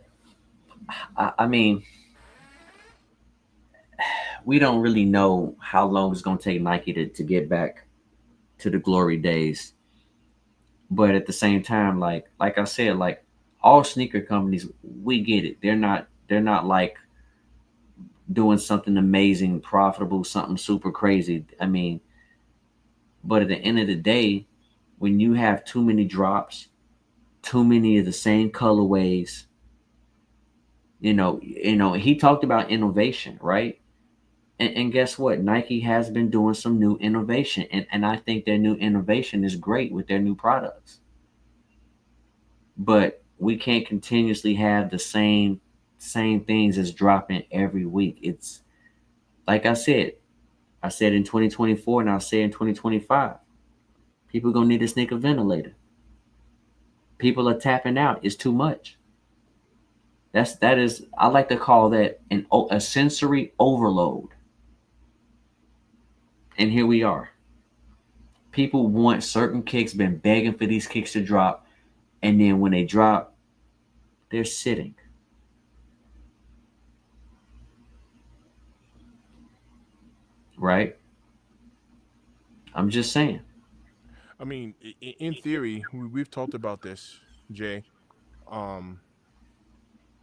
I mean, we don't really know how long it's going to take Nike to get back to the glory days. But at the same time, like I said, like all sneaker companies, we get it. They're not like doing something amazing, profitable, something super crazy. I mean, but at the end of the day, when you have too many drops, too many of the same colorways, he talked about innovation, right? And guess what? Nike has been doing some new innovation, and I think their new innovation is great with their new products. But we can't continuously have the same things as dropping every week. It's like I said in 2024, and I'll say in 2025, people gonna need a sneaker ventilator. People are tapping out. It's too much. That is I like to call that a sensory overload. And here we are. People want certain kicks, been begging for these kicks to drop, and then when they drop, they're sitting. Right? I'm just saying. I mean, in theory, we've talked about this, Jay. Um,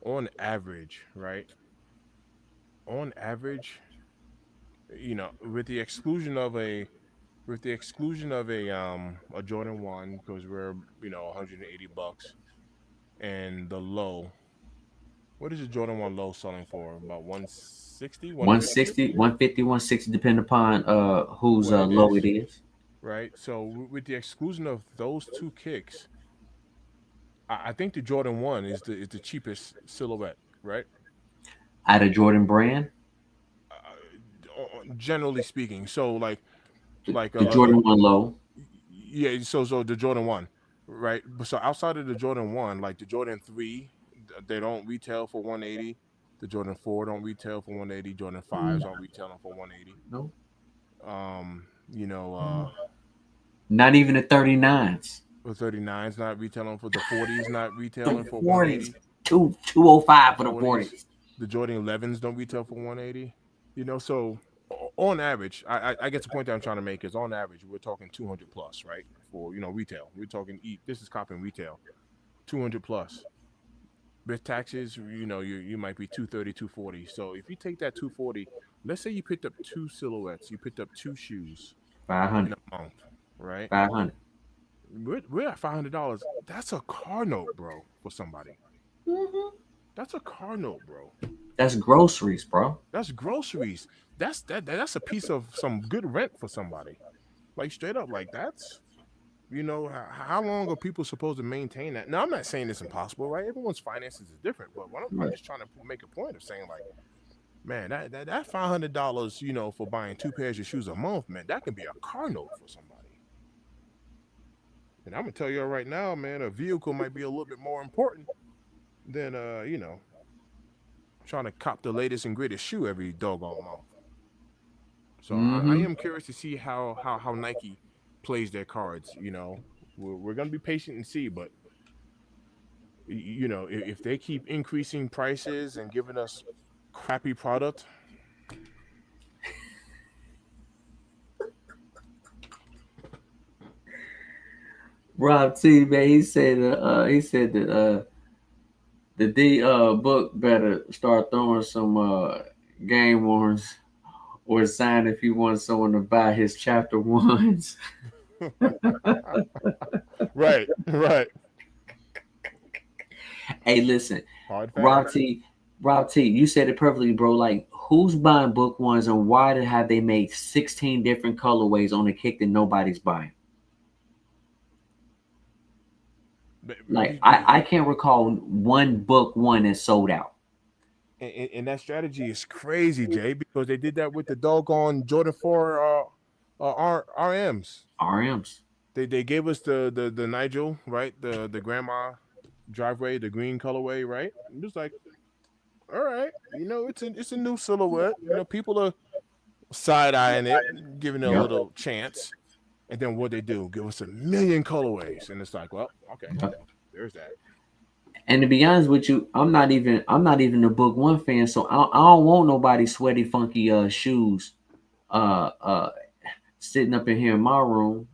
on average, right? on average, with the exclusion of a Jordan 1 because we're, $180 and the low. What is a Jordan 1 low selling for? About 160, 150, 160, 150, 160, depending upon whose what it low is, it is. right? So with the exclusion of those two kicks, I think the Jordan 1 is the cheapest silhouette, right? Out of Jordan brand, Generally speaking. So like the Jordan 1 low. yeah, so the Jordan 1, right? But so outside of the Jordan 1, like the Jordan 3, they don't retail for 180. The Jordan 4 don't retail for 180. Jordan 5s aren't retailing for 180. No, Um, not even the 39s. the 39's not retailing for, the 40's not The retailing for 40s, 180. 205 for the 40's, 40s. the Jordan 11's don't retail for 180. So on average, I guess the point that I'm trying to make is on average we're talking 200 plus, right? For retail, we're talking this is copping retail, 200 plus. With taxes, you might be 230, 240. So if you take that 240, let's say you picked up two silhouettes, you picked up two shoes in 500, a month, right? 500. We're at $500. That's a car note, bro, for somebody. That's a car note, bro. That's groceries, bro. That's groceries. That's a piece of some good rent for somebody. Like straight up, like that's how long are people supposed to maintain that? Now I'm not saying it's impossible, right? Everyone's finances is different, but I'm just trying to make a point of saying like, man, that $500, for buying two pairs of shoes a month, man, that can be a car note for somebody. And I'm gonna tell you right now, man, a vehicle might be a little bit more important than trying to cop the latest and greatest shoe every doggone month. So I am curious to see how Nike plays their cards. We're gonna be patient and see, but if they keep increasing prices and giving us crappy product, Rob T, man, he said that the D book better start throwing some game warrants or sign if he wants someone to buy his chapter ones. right, right. Hey, listen, Hard Rob facts. T, you said it perfectly, bro. Like, who's buying book ones and why have they made 16 different colorways on a kick that nobody's buying? Like, I can't recall one book one is sold out. And that strategy is crazy, Jay, because they did that with the doggone Jordan 4 RMs. RMs. They gave us the Nigel, right? The grandma driveway, the green colorway, right? I'm just like, all right, it's a new silhouette. People are side eyeing it, giving it a Yep. little chance. And then what they do? Give us a million colorways, and it's like, well, okay, there's that. And to be honest with you, I'm not even a book one fan, so I don't want nobody sweaty, funky shoes sitting up in here in my room.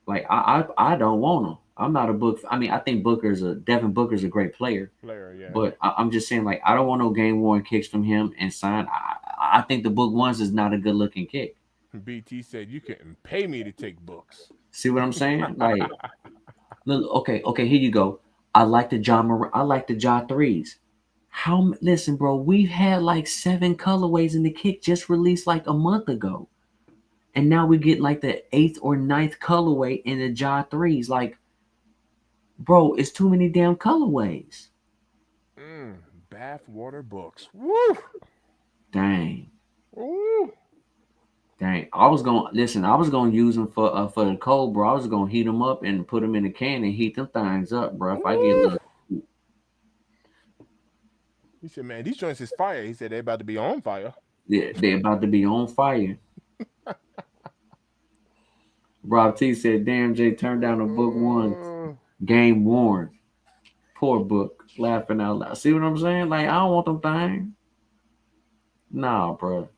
Like I don't want them. I'm not a book. I mean, I think Devin Booker's a great player. Yeah. But I'm just saying, like, I don't want no game worn kicks from him and sign. I think the book ones is not a good looking kick. BT said you couldn't pay me to take books. See what I'm saying? Like, look, okay, here you go. I like the Ja 3s. Listen, bro, we've had like 7 colorways in the kick just released like a month ago. And now we get like the 8th or 9th colorway in the Ja 3s. Like, bro, it's too many damn colorways. Bath water books. Woo! Dang. Woo! Dang. I was gonna use them for the cold, bro. I was gonna heat them up and put them in a can and heat them things up, bro. If I get a little. He said, man, these joints is fire. He said they're about to be on fire. Yeah, they're about to be on fire. Rob T said, damn, Jay, turn down the book one. Game worn. Poor book. Laughing out loud. See what I'm saying? Like, I don't want them things. Nah, bro.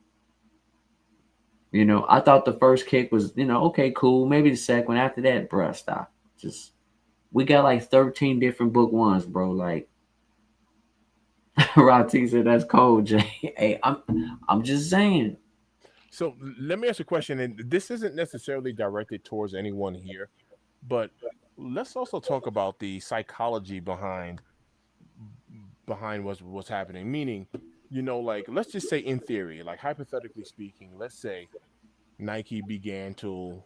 I thought the first kick was, okay, cool. Maybe the second one. After that, bro, stop. We got like 13 different book ones, bro. Like, Rod T said that's cold, Jay. Hey, I'm just saying. So let me ask you a question, and this isn't necessarily directed towards anyone here, but let's also talk about the psychology behind what's happening. Meaning, like let's just say in theory, like hypothetically speaking, let's say Nike began to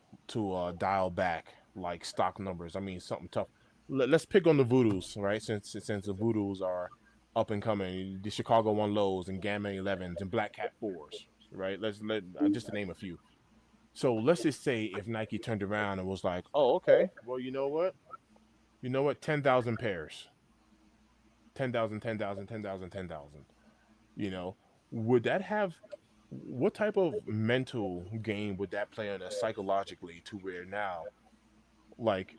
dial back like stock numbers. I mean, something tough. Let's pick on the Voodoos, right? Since the Voodoos are up and coming, the Chicago One Lows and Gamma 11s and Black Cat 4s, right? Just to name a few. So let's just say if Nike turned around and was like, "Oh, okay, well, you know what? 10,000 pairs, 10,000, 10,000, 10,000, 10,000. You know, would that have what type of mental game would that play on us psychologically to where now, like,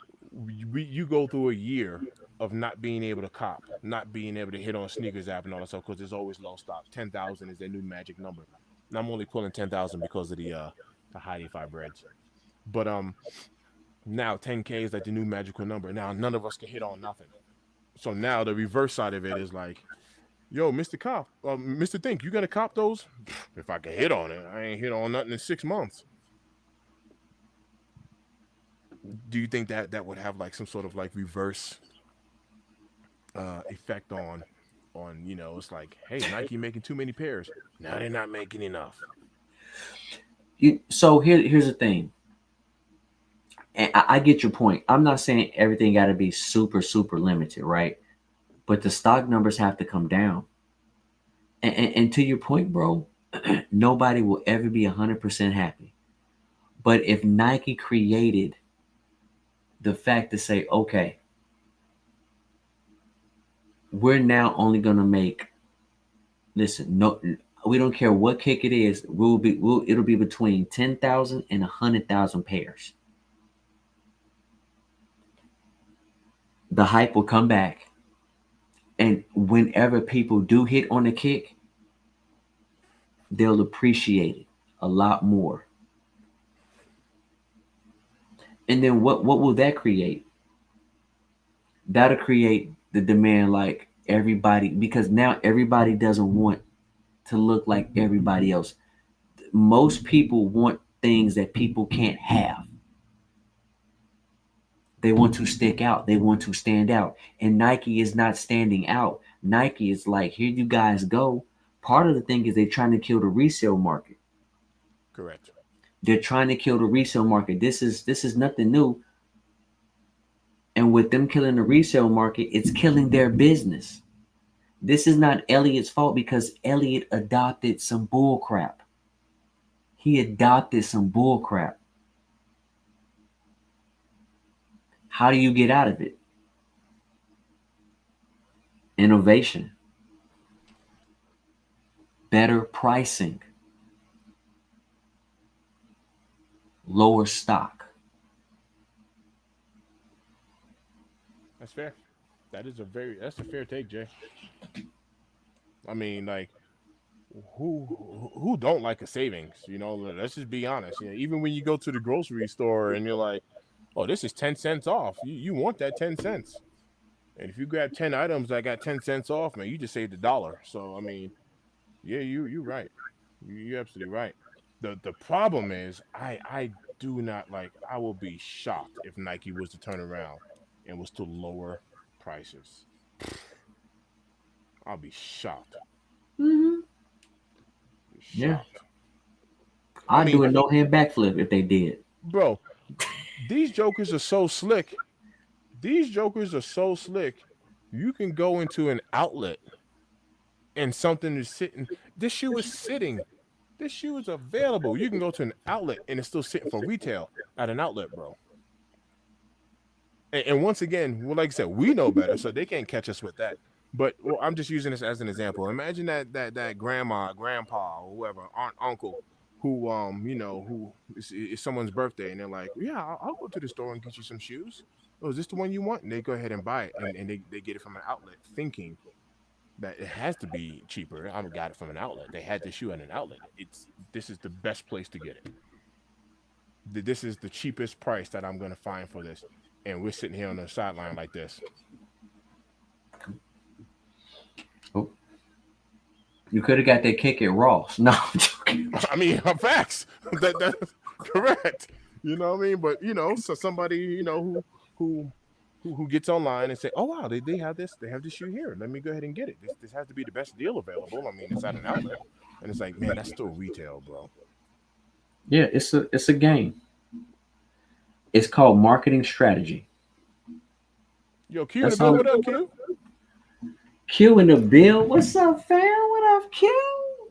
you go through a year of not being able to cop, not being able to hit on sneakers app and all that stuff because there's always low stock. 10,000 is their new magic number. And I'm only pulling 10,000 because of the Heidi Five breads. But now 10K is like the new magical number. Now none of us can hit on nothing. So now the reverse side of it is like, yo, Mr. Cop, Mr. Think, you gonna cop those? If I can hit on it, I ain't hit on nothing in 6 months. Do you think that that would have like some sort of like reverse effect on it's like, hey, Nike making too many pairs. Now they're not making enough. So here's the thing. And I get your point. I'm not saying everything got to be super, super limited, right? But the stock numbers have to come down. And to your point, bro, nobody will ever be 100% happy. But if Nike created the fact to say, okay, we're now only going to make, listen, no, we don't care what kick it is. It'll be between 10,000 and 100,000 pairs. The hype will come back. And whenever people do hit on the kick, they'll appreciate it a lot more. And then what will that create? That'll create the demand like everybody, because now everybody doesn't want to look like everybody else. Most people want things that people can't have. They want to stick out. They want to stand out. And Nike is not standing out. Nike is like, here you guys go. Part of the thing is they're trying to kill the resale market. Correct. They're trying to kill the resale market. This is nothing new. And with them killing the resale market, it's killing their business. This is not Elliot's fault because Elliot adopted some bull crap. He adopted some bull crap. How do you get out of it? Innovation. Better pricing. Lower stock. That's fair. That's a fair take, Jay. I mean, like, who don't like a savings? Let's just be honest. Even when you go to the grocery store and you're like, oh, this is 10 cents off. You want that 10 cents. And if you grab 10 items that got 10 cents off, man, you just saved $1. So I mean, yeah, you're right. You're absolutely right. The problem is I do not like I will be shocked if Nike was to turn around and was to lower prices. I'll be shocked. Mm-hmm. Yeah. Shocked. I'd do a no hand backflip if they did. Bro, these jokers are so slick. These jokers are so slick. You can go into an outlet and something is sitting. This shoe is sitting. This shoe is available. You can go to an outlet and it's still sitting for retail at an outlet, bro. And once again, well, like I said, we know better, so they can't catch us with that. But I'm just using this as an example. Imagine that grandma, grandpa, or whoever, aunt, uncle, who who is someone's birthday, and they're like, yeah, I'll go to the store and get you some shoes. Oh, is this the one you want? And they go ahead and buy it, and they get it from an outlet, thinking that it has to be cheaper. I got it from an outlet. They had the shoe at an outlet. This is the best place to get it. This is the cheapest price that I'm going to find for this, and we're sitting here on the sideline like this. Oh, You could have got that kick at Ross. No, I'm joking. I mean, facts. That's correct. You know what I mean? But so somebody who gets online and say, "Oh wow, they have this shoe here. Let me go ahead and get it. This has to be the best deal available. I mean, it's at an outlet." And it's like, man, that's still retail, bro. Yeah, it's a game. It's called marketing strategy. Yo, Q in the That's bill. all. What up, Q? Q in the bill. What's up, fam? What up, Q?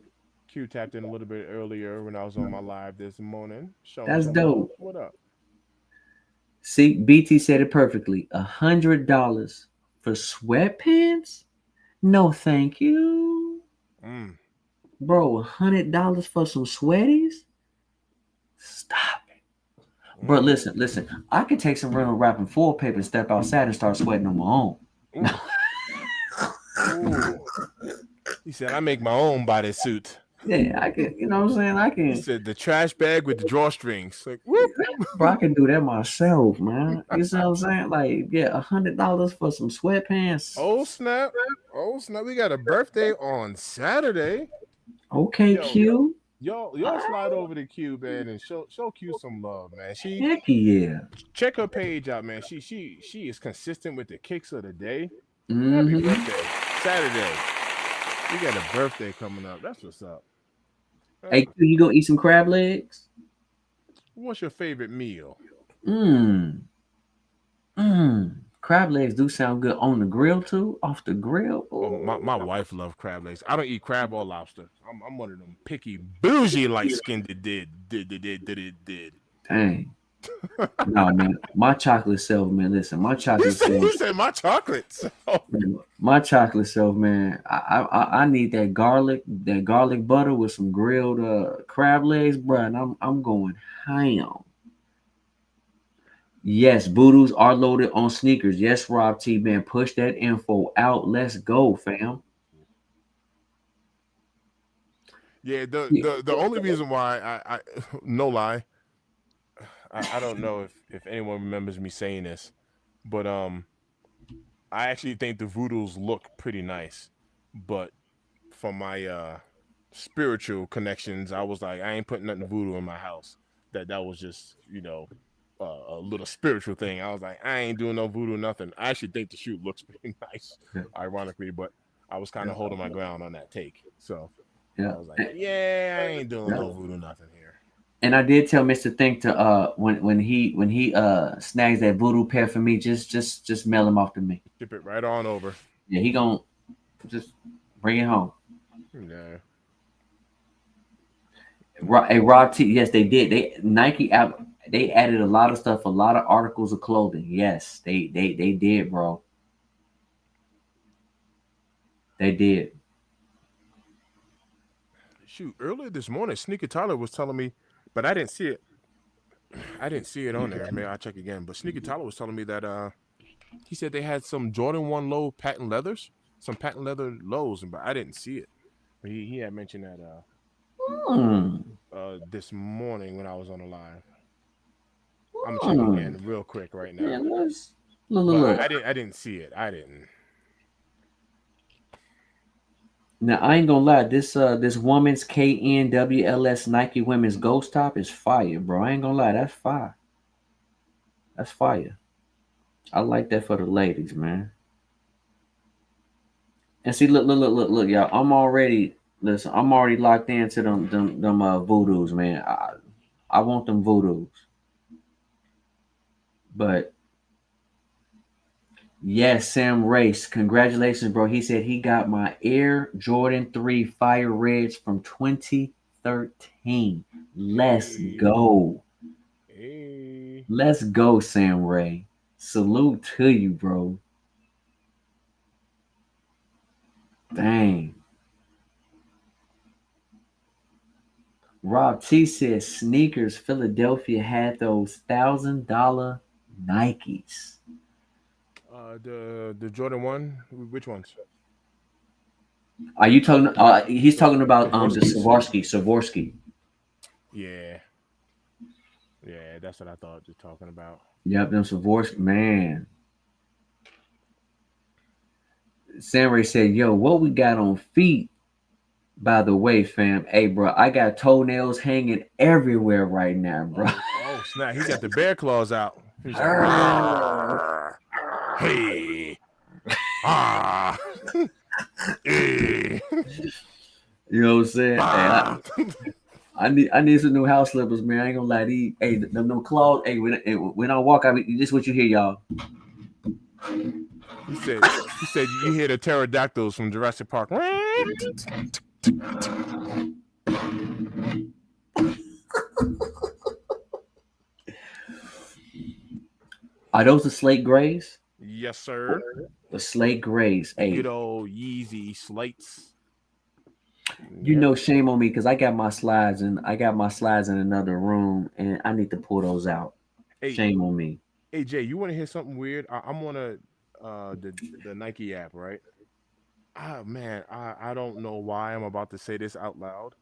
Q tapped in a little bit earlier when I was on my live this morning. Showing That's some dope. love. What up? See, BT said it perfectly. $100 for sweatpants? No, thank you, bro. $100 for some sweaties? Stop it, bro. Listen. I could take some rental wrap and foil paper and step outside and start sweating on my own. Ooh. He said, "I make my own bodysuit." Yeah, I can. You know what I'm saying? I He can. said, "The trash bag with the drawstrings." Like, whoop. Bro, I can do that myself, man. You see what I'm saying? Like, yeah, $100 for some sweatpants. Oh snap! Oh snap! We got a birthday on Saturday. Okay, Q. Y'all slide over to Q, man, and show Q some love, man. Heck yeah. Check her page out, man. She is consistent with the kicks of the day. Happy Mhm. birthday, Saturday. We got a birthday coming up. That's what's up. Hey, Q, you gonna eat some crab legs? What's your favorite meal? Crab legs do sound good on the grill too. Off the grill. Oh, my wife loves crab legs. I don't eat crab or lobster. I'm one of them picky, bougie, light skinned did. Dang. No, man. My chocolate self, man. Listen, my chocolate self. He said my chocolates. My chocolate self, man. I need that garlic butter with some grilled crab legs, bro. And I'm going ham. Yes, Voodoos are loaded on sneakers. Yes, Rob T, man. Push that info out. Let's go, fam. Yeah, the only reason why I no lie, I don't know if anyone remembers me saying this, but I actually think the Voodoos look pretty nice, but from my spiritual connections, I was like, I ain't putting nothing voodoo in my house. That was just a little spiritual thing. I was like, I ain't doing no voodoo, nothing. I actually think the shoe looks pretty nice, ironically, but I was kind of holding my ground on that take. So I was like, yeah, I ain't doing no voodoo, nothing here. And I did tell Mr. Think to when he snags that voodoo pair for me, just mail him off to me. Ship it right on over. Yeah, he gonna just bring it home. Yeah. Hey, Rob T, yes, they did. Nike added a lot of stuff, a lot of articles of clothing. Yes, they did, bro. They did. Shoot, earlier this morning, Sneaker Tyler was telling me, but I didn't see it. I didn't see it on there. Maybe I'll check again. But Sneaker Tyler was telling me that he said they had some Jordan 1 low patent leathers, some patent leather lows, but I didn't see it. But he had mentioned that this morning when I was on the live. I'm checking again real quick right now. Yeah, look. I didn't see it. I didn't. Now I ain't gonna lie, this woman's KNWLS Nike women's ghost top is fire, bro. I ain't gonna lie, that's fire. That's fire. I like that for the ladies, man. And see, look, y'all. I'm already locked into them Voodoos, man. I want them Voodoos. But yes, Sam Race, congratulations, bro. He said he got my Air Jordan 3 Fire Reds from 2013. Let's go. Hey. Let's go, Sam Ray. Salute to you, bro. Dang. Rob T says sneakers. Philadelphia had those $1,000 Nikes. The Jordan 1, which ones? Are you talking? He's talking about the Swarovski. Yeah, that's what I thought you're talking about. Yep, them Swarovski, man. Sam Ray said, "Yo, what we got on feet? By the way, fam, hey, bro, I got toenails hanging everywhere right now, bro. Oh snap! He got the bear claws out. He's like, "Rawr. Hey, ah, eh, You know what I'm saying? Hey, bah." I need some new house slippers, man. I ain't gonna lie. These, hey, them claws. Hey, when I walk, I mean, this is what you hear, y'all. He said you hear the pterodactyls from Jurassic Park. Are those the slate grays? Yes, sir. The slate grays. Hey, Good old Yeezy slates. you know, shame on me because I got my slides in another room, and I need to pull those out. Hey, Shame on me. Hey Jay, you want to hear something weird? I'm on the Nike app, right? Ah man, I don't know why I'm about to say this out loud.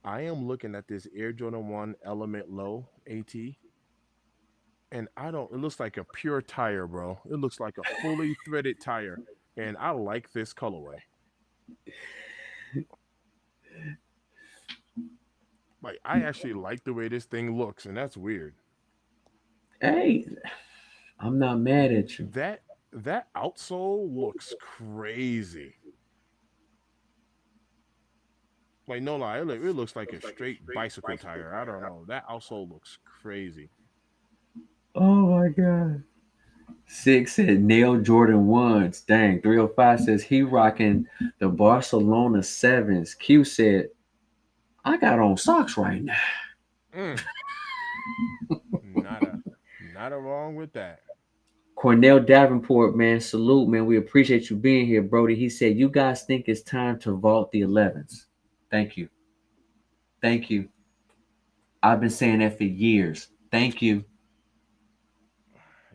I am looking at this Air Jordan 1 Element Low AT, and I don't. It looks like a pure tire, bro. It looks like a fully threaded tire, and I like this colorway. Like I actually like the way this thing looks, and that's weird. Hey, I'm not mad at you. That outsole looks crazy. Like no lie, it looks like a straight bicycle tire. I don't know. That outsole looks crazy. Oh my god. 6 said nail Jordan 1s. Dang. 305 says he rocking the Barcelona 7s. Q said, I got on socks right now. Mm. Not a wrong with that. Cornell Davenport, man, salute, man. We appreciate you being here, Brody. He said, you guys think it's time to vault the 11s. Thank you. Thank you. I've been saying that for years. Thank you.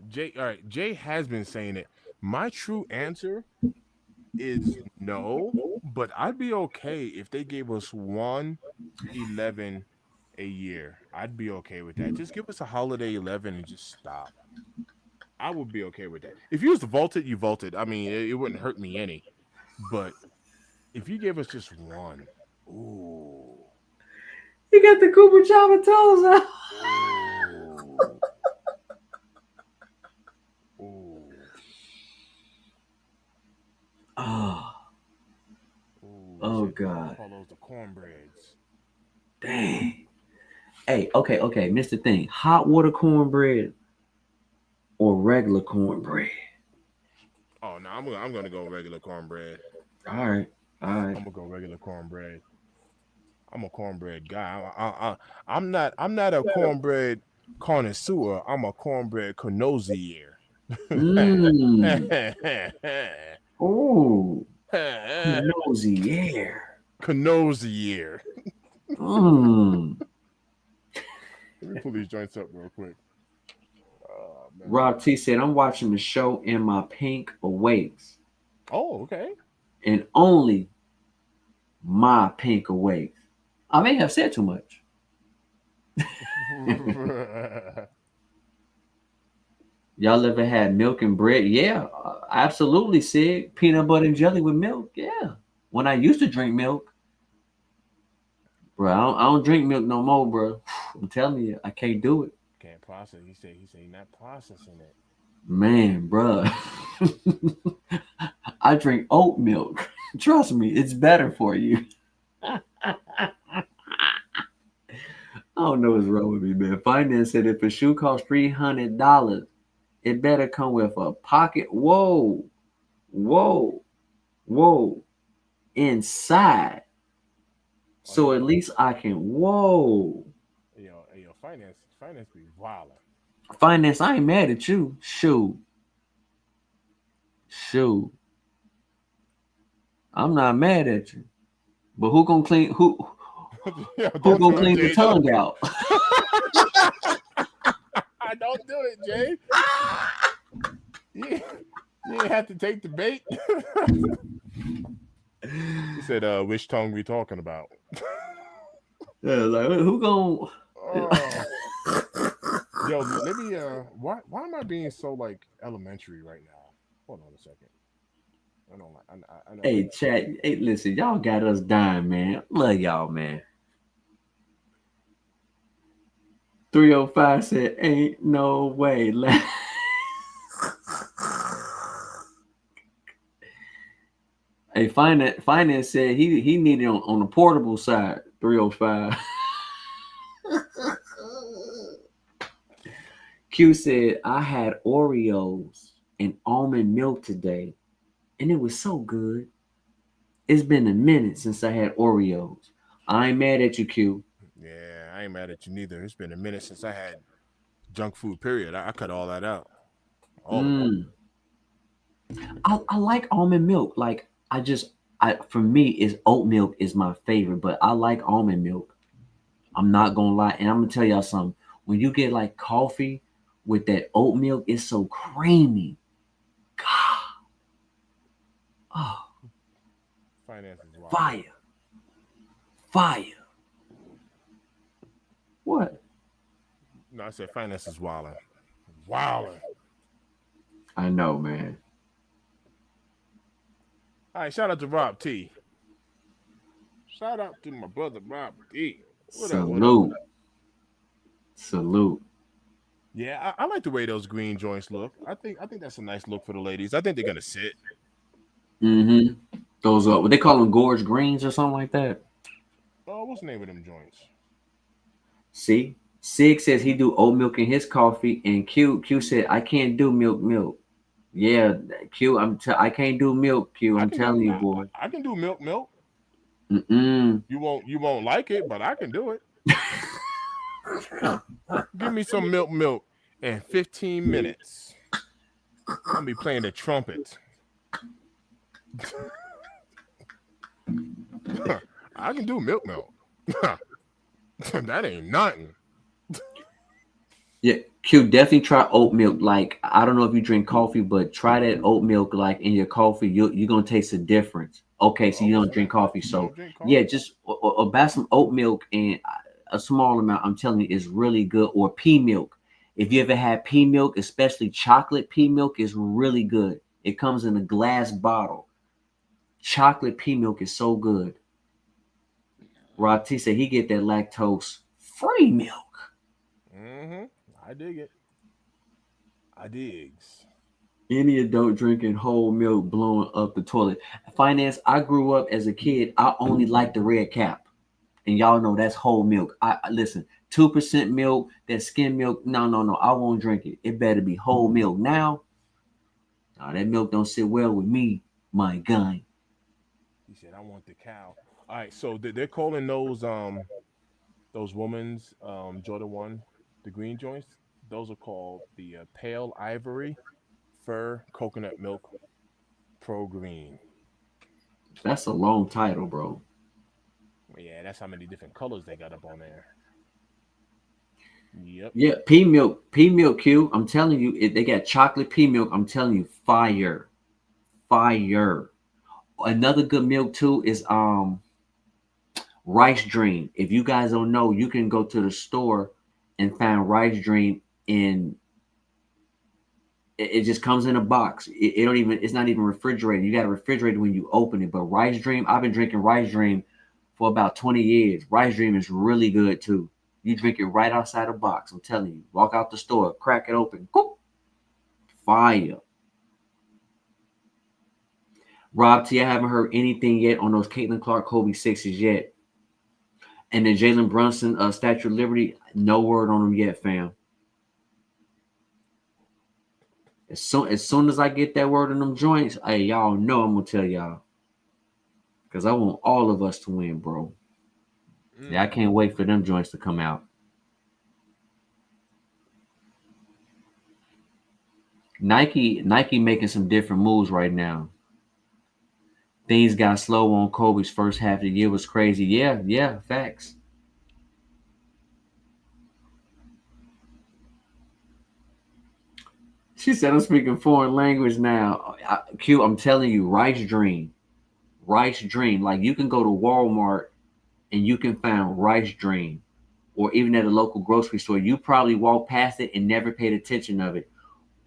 Jay, all right, Jay has been saying it. My true answer is no, but I'd be okay if they gave us 111 a year. I'd be okay with that. Just give us a holiday 11 and just stop. I would be okay with that. If you was to vault it, you vaulted. I mean, it wouldn't hurt me any. But if you gave us just one, ooh, You got the Cooper Java toes out. ooh, ooh, Oh, ooh. God. Call those the cornbreads. Dang. Hey, okay. Mr. Thing. Hot water cornbread or regular cornbread? Oh no, I'm gonna go regular cornbread. All right. I'm gonna go regular cornbread. I'm a cornbread guy. I'm not a cornbread connoisseur. I'm a cornbread connoisseur. Mmm. Oh, nosy air. Connoisseur. Mmm. Let me pull these joints up real quick. Man. Rob T said, I'm watching the show in my pink awakes. Oh, okay. And only my pink awakes. I may have said too much. Y'all ever had milk and bread? Yeah, absolutely, Sid. Peanut butter and jelly with milk. Yeah. When I used to drink milk. Bro, I don't drink milk no more, bro. I'm telling you, I can't do it. Can't process. He said he's not processing it. Man, bro. I drink oat milk. Trust me, it's better for you. I don't know what's wrong with me, man. Finance said if a shoe costs $300, it better come with a pocket. Whoa. Inside. So at least I can. Whoa. Yo, finance be violent. Finance, I ain't mad at you. Shoot. I'm not mad at you. But who gonna clean who gonna clean the tongue out? Don't do it, Jay. You didn't have to take the bait. He said, which tongue we talking about? Yeah, like who gonna Yo, let me why am I being so like elementary right now? Hold on a second. I don't like. I don't Hey, like. chat. Hey, listen, y'all got us dying, man. Love y'all, man. 305 said, "Ain't no way." Hey, finance said he needed on the portable side. 305. Q said, "I had Oreos and almond milk today, and it was so good. It's been a minute since I had Oreos. I ain't mad at you, Q. Yeah, I ain't mad at you neither. It's been a minute since I had junk food. Period. I cut all that out. All of it. I like almond milk. Like I for me, is oat milk is my favorite, but I like almond milk. I'm not gonna lie, and I'm gonna tell y'all something. When you get like coffee with that oat milk, it's so creamy. God, oh, Finances wild. fire, fire. What? No, I said finances wilding. Wilding. I know, man. All right, shout out to Rob T. Shout out to my brother Rob T. What up? What up? What Salute, up? salute. Yeah, I like the way those green joints look. I think that's a nice look for the ladies. I think they're gonna sit. Mm-hmm. Those what they call them gorge greens or something like that. Oh, what's the name of them joints? See, Sig says he do oat milk in his coffee, and Q said I can't do milk. Yeah, I can't do milk. Q, I I'm can do telling you, now. boy. I can do milk. Mm-mm. You won't like it, but I can do it. Give me some milk in 15 minutes. I'll be playing the trumpet. I can do milk. That ain't nothing. Yeah, Q, definitely try oat milk. Like I don't know if you drink coffee, but try that oat milk like in your coffee. You're gonna taste a difference. Okay, so you don't Okay. drink coffee, You so don't drink yeah, coffee? just buy some oat milk and a small amount. I'm telling you, is really good. Or pea milk. If you ever had pea milk, especially chocolate pea milk, is really good. It comes in a glass bottle. Chocolate pea milk is so good. Rob T said he get that lactose free milk. Mm-hmm. I dig it. I digs. Any adult drinking whole milk blowing up the toilet. Finance, I grew up as a kid. I only liked the red cap. And y'all know that's whole milk. Listen, 2% milk, that skim milk. No. I won't drink it. It better be whole milk. Now, that milk don't sit well with me, my guy. He said, "I want the cow." All right, so they're calling those women's Jordan 1, the green joints. Those are called the Pale Ivory Fur Coconut Milk Pro Green. That's a long title, bro. Yeah, that's how many different colors they got up on there. Yep. Yeah, pea milk Q. I'm telling you, they got chocolate pea milk. I'm telling you, fire, fire. Another good milk too is Rice Dream. If you guys don't know, you can go to the store and find Rice Dream, and it just comes in a box. It don't even. It's not even refrigerated. You got to refrigerate it when you open it. But Rice Dream, I've been drinking Rice Dream for about 20 years. Rice Dream is really good too. You drink it right outside the box. I'm telling you. Walk out the store, crack it open, whoop, fire. Rob T, I haven't heard anything yet on those Caitlin Clark Kobe sixes yet. And then Jalen Brunson, Statue of Liberty, no word on them yet, fam. As soon as I get that word on them joints, hey, y'all know I'm gonna tell y'all. Because I want all of us to win, bro. Yeah, I can't wait for them joints to come out. Nike making some different moves right now. Things got slow on Kobe's first half of the year was crazy. Yeah, facts. She said I'm speaking foreign language now. Q, I'm telling you, Rice Dream. Rice Dream. Like you can go to Walmart and you can find Rice Dream, or even at a local grocery store. You probably walk past it and never paid attention of it.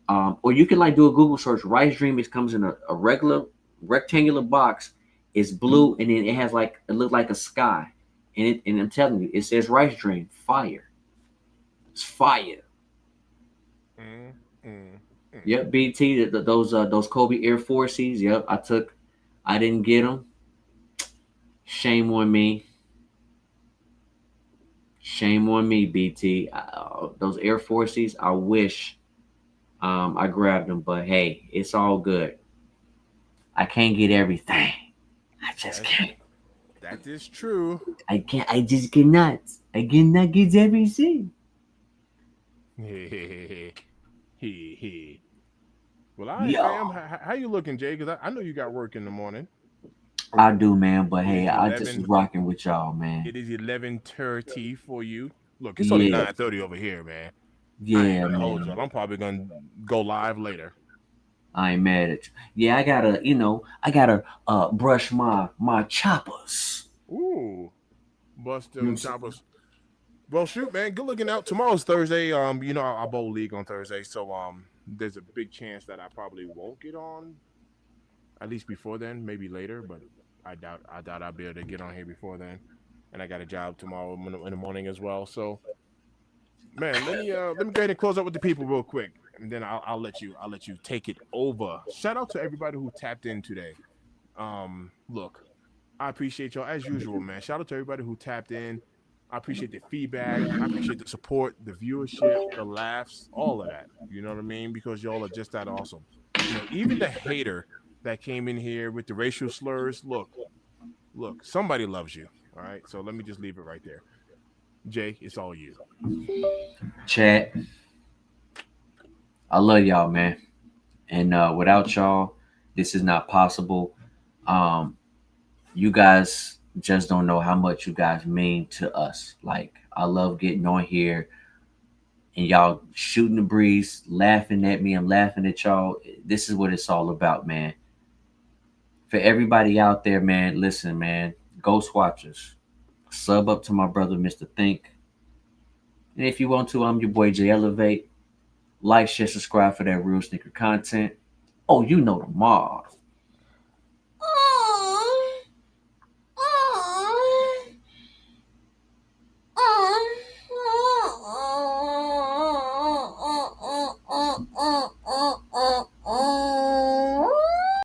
Or you can like do a Google search. Rice Dream. It comes in a regular rectangular box. It's blue, and then it has like it looked like a sky, and I'm telling you, it says Rice Dream. Fire. It's fire. Mm, mm, mm. Yep, BT. Those Kobe Air Forces. Yep, I didn't get them. Shame on me. Shame on me, BT. Those Air Forces. I wish I grabbed them, but hey, it's all good. I can't get everything. I just can't. That is true. I can't. I just cannot. I cannot get everything. Well, all right, Yo. fam. How you looking, Jay? Because I know you got work in the morning. I do, man. But It hey, is I just 11. was rocking with y'all, man. It is 11:30 for you. Look, it's only Yeah. 9:30 over here, man. I Yeah, ain't gonna hold man. y'all. I'm probably gonna go live later. I ain't mad at you. Yeah, I gotta brush my choppers. Ooh, bust You them know what I'm choppers. Well, shoot, man. Good looking out. Tomorrow's Thursday. I bowl league on Thursday, so there's a big chance that I probably won't get on. At least before then, maybe later, but I doubt I'll be able to get on here before then. And I got a job tomorrow in the morning as well. So, man, let me go ahead and close up with the people real quick, and then I'll let you take it over. Shout out to everybody who tapped in today. Look, I appreciate y'all as usual, man. Shout out to everybody who tapped in. I appreciate the feedback. I appreciate the support, the viewership, the laughs, all of that. You know what I mean? Because y'all are just that awesome. Even the hater that came in here with the racial slurs. Look, somebody loves you. All right. So let me just leave it right there. Jay, it's all you. Chat. I love y'all, man. And without y'all, this is not possible. You guys just don't know how much you guys mean to us. Like, I love getting on here and y'all shooting the breeze, laughing at me. I'm laughing at y'all. This is what it's all about, man. For everybody out there, man, listen, man. Ghost Watchers, sub up to my brother, Mr. Think. And if you want to, I'm your boy J Elevate. Like, share, subscribe for that real sneaker content. Oh, you know the mob.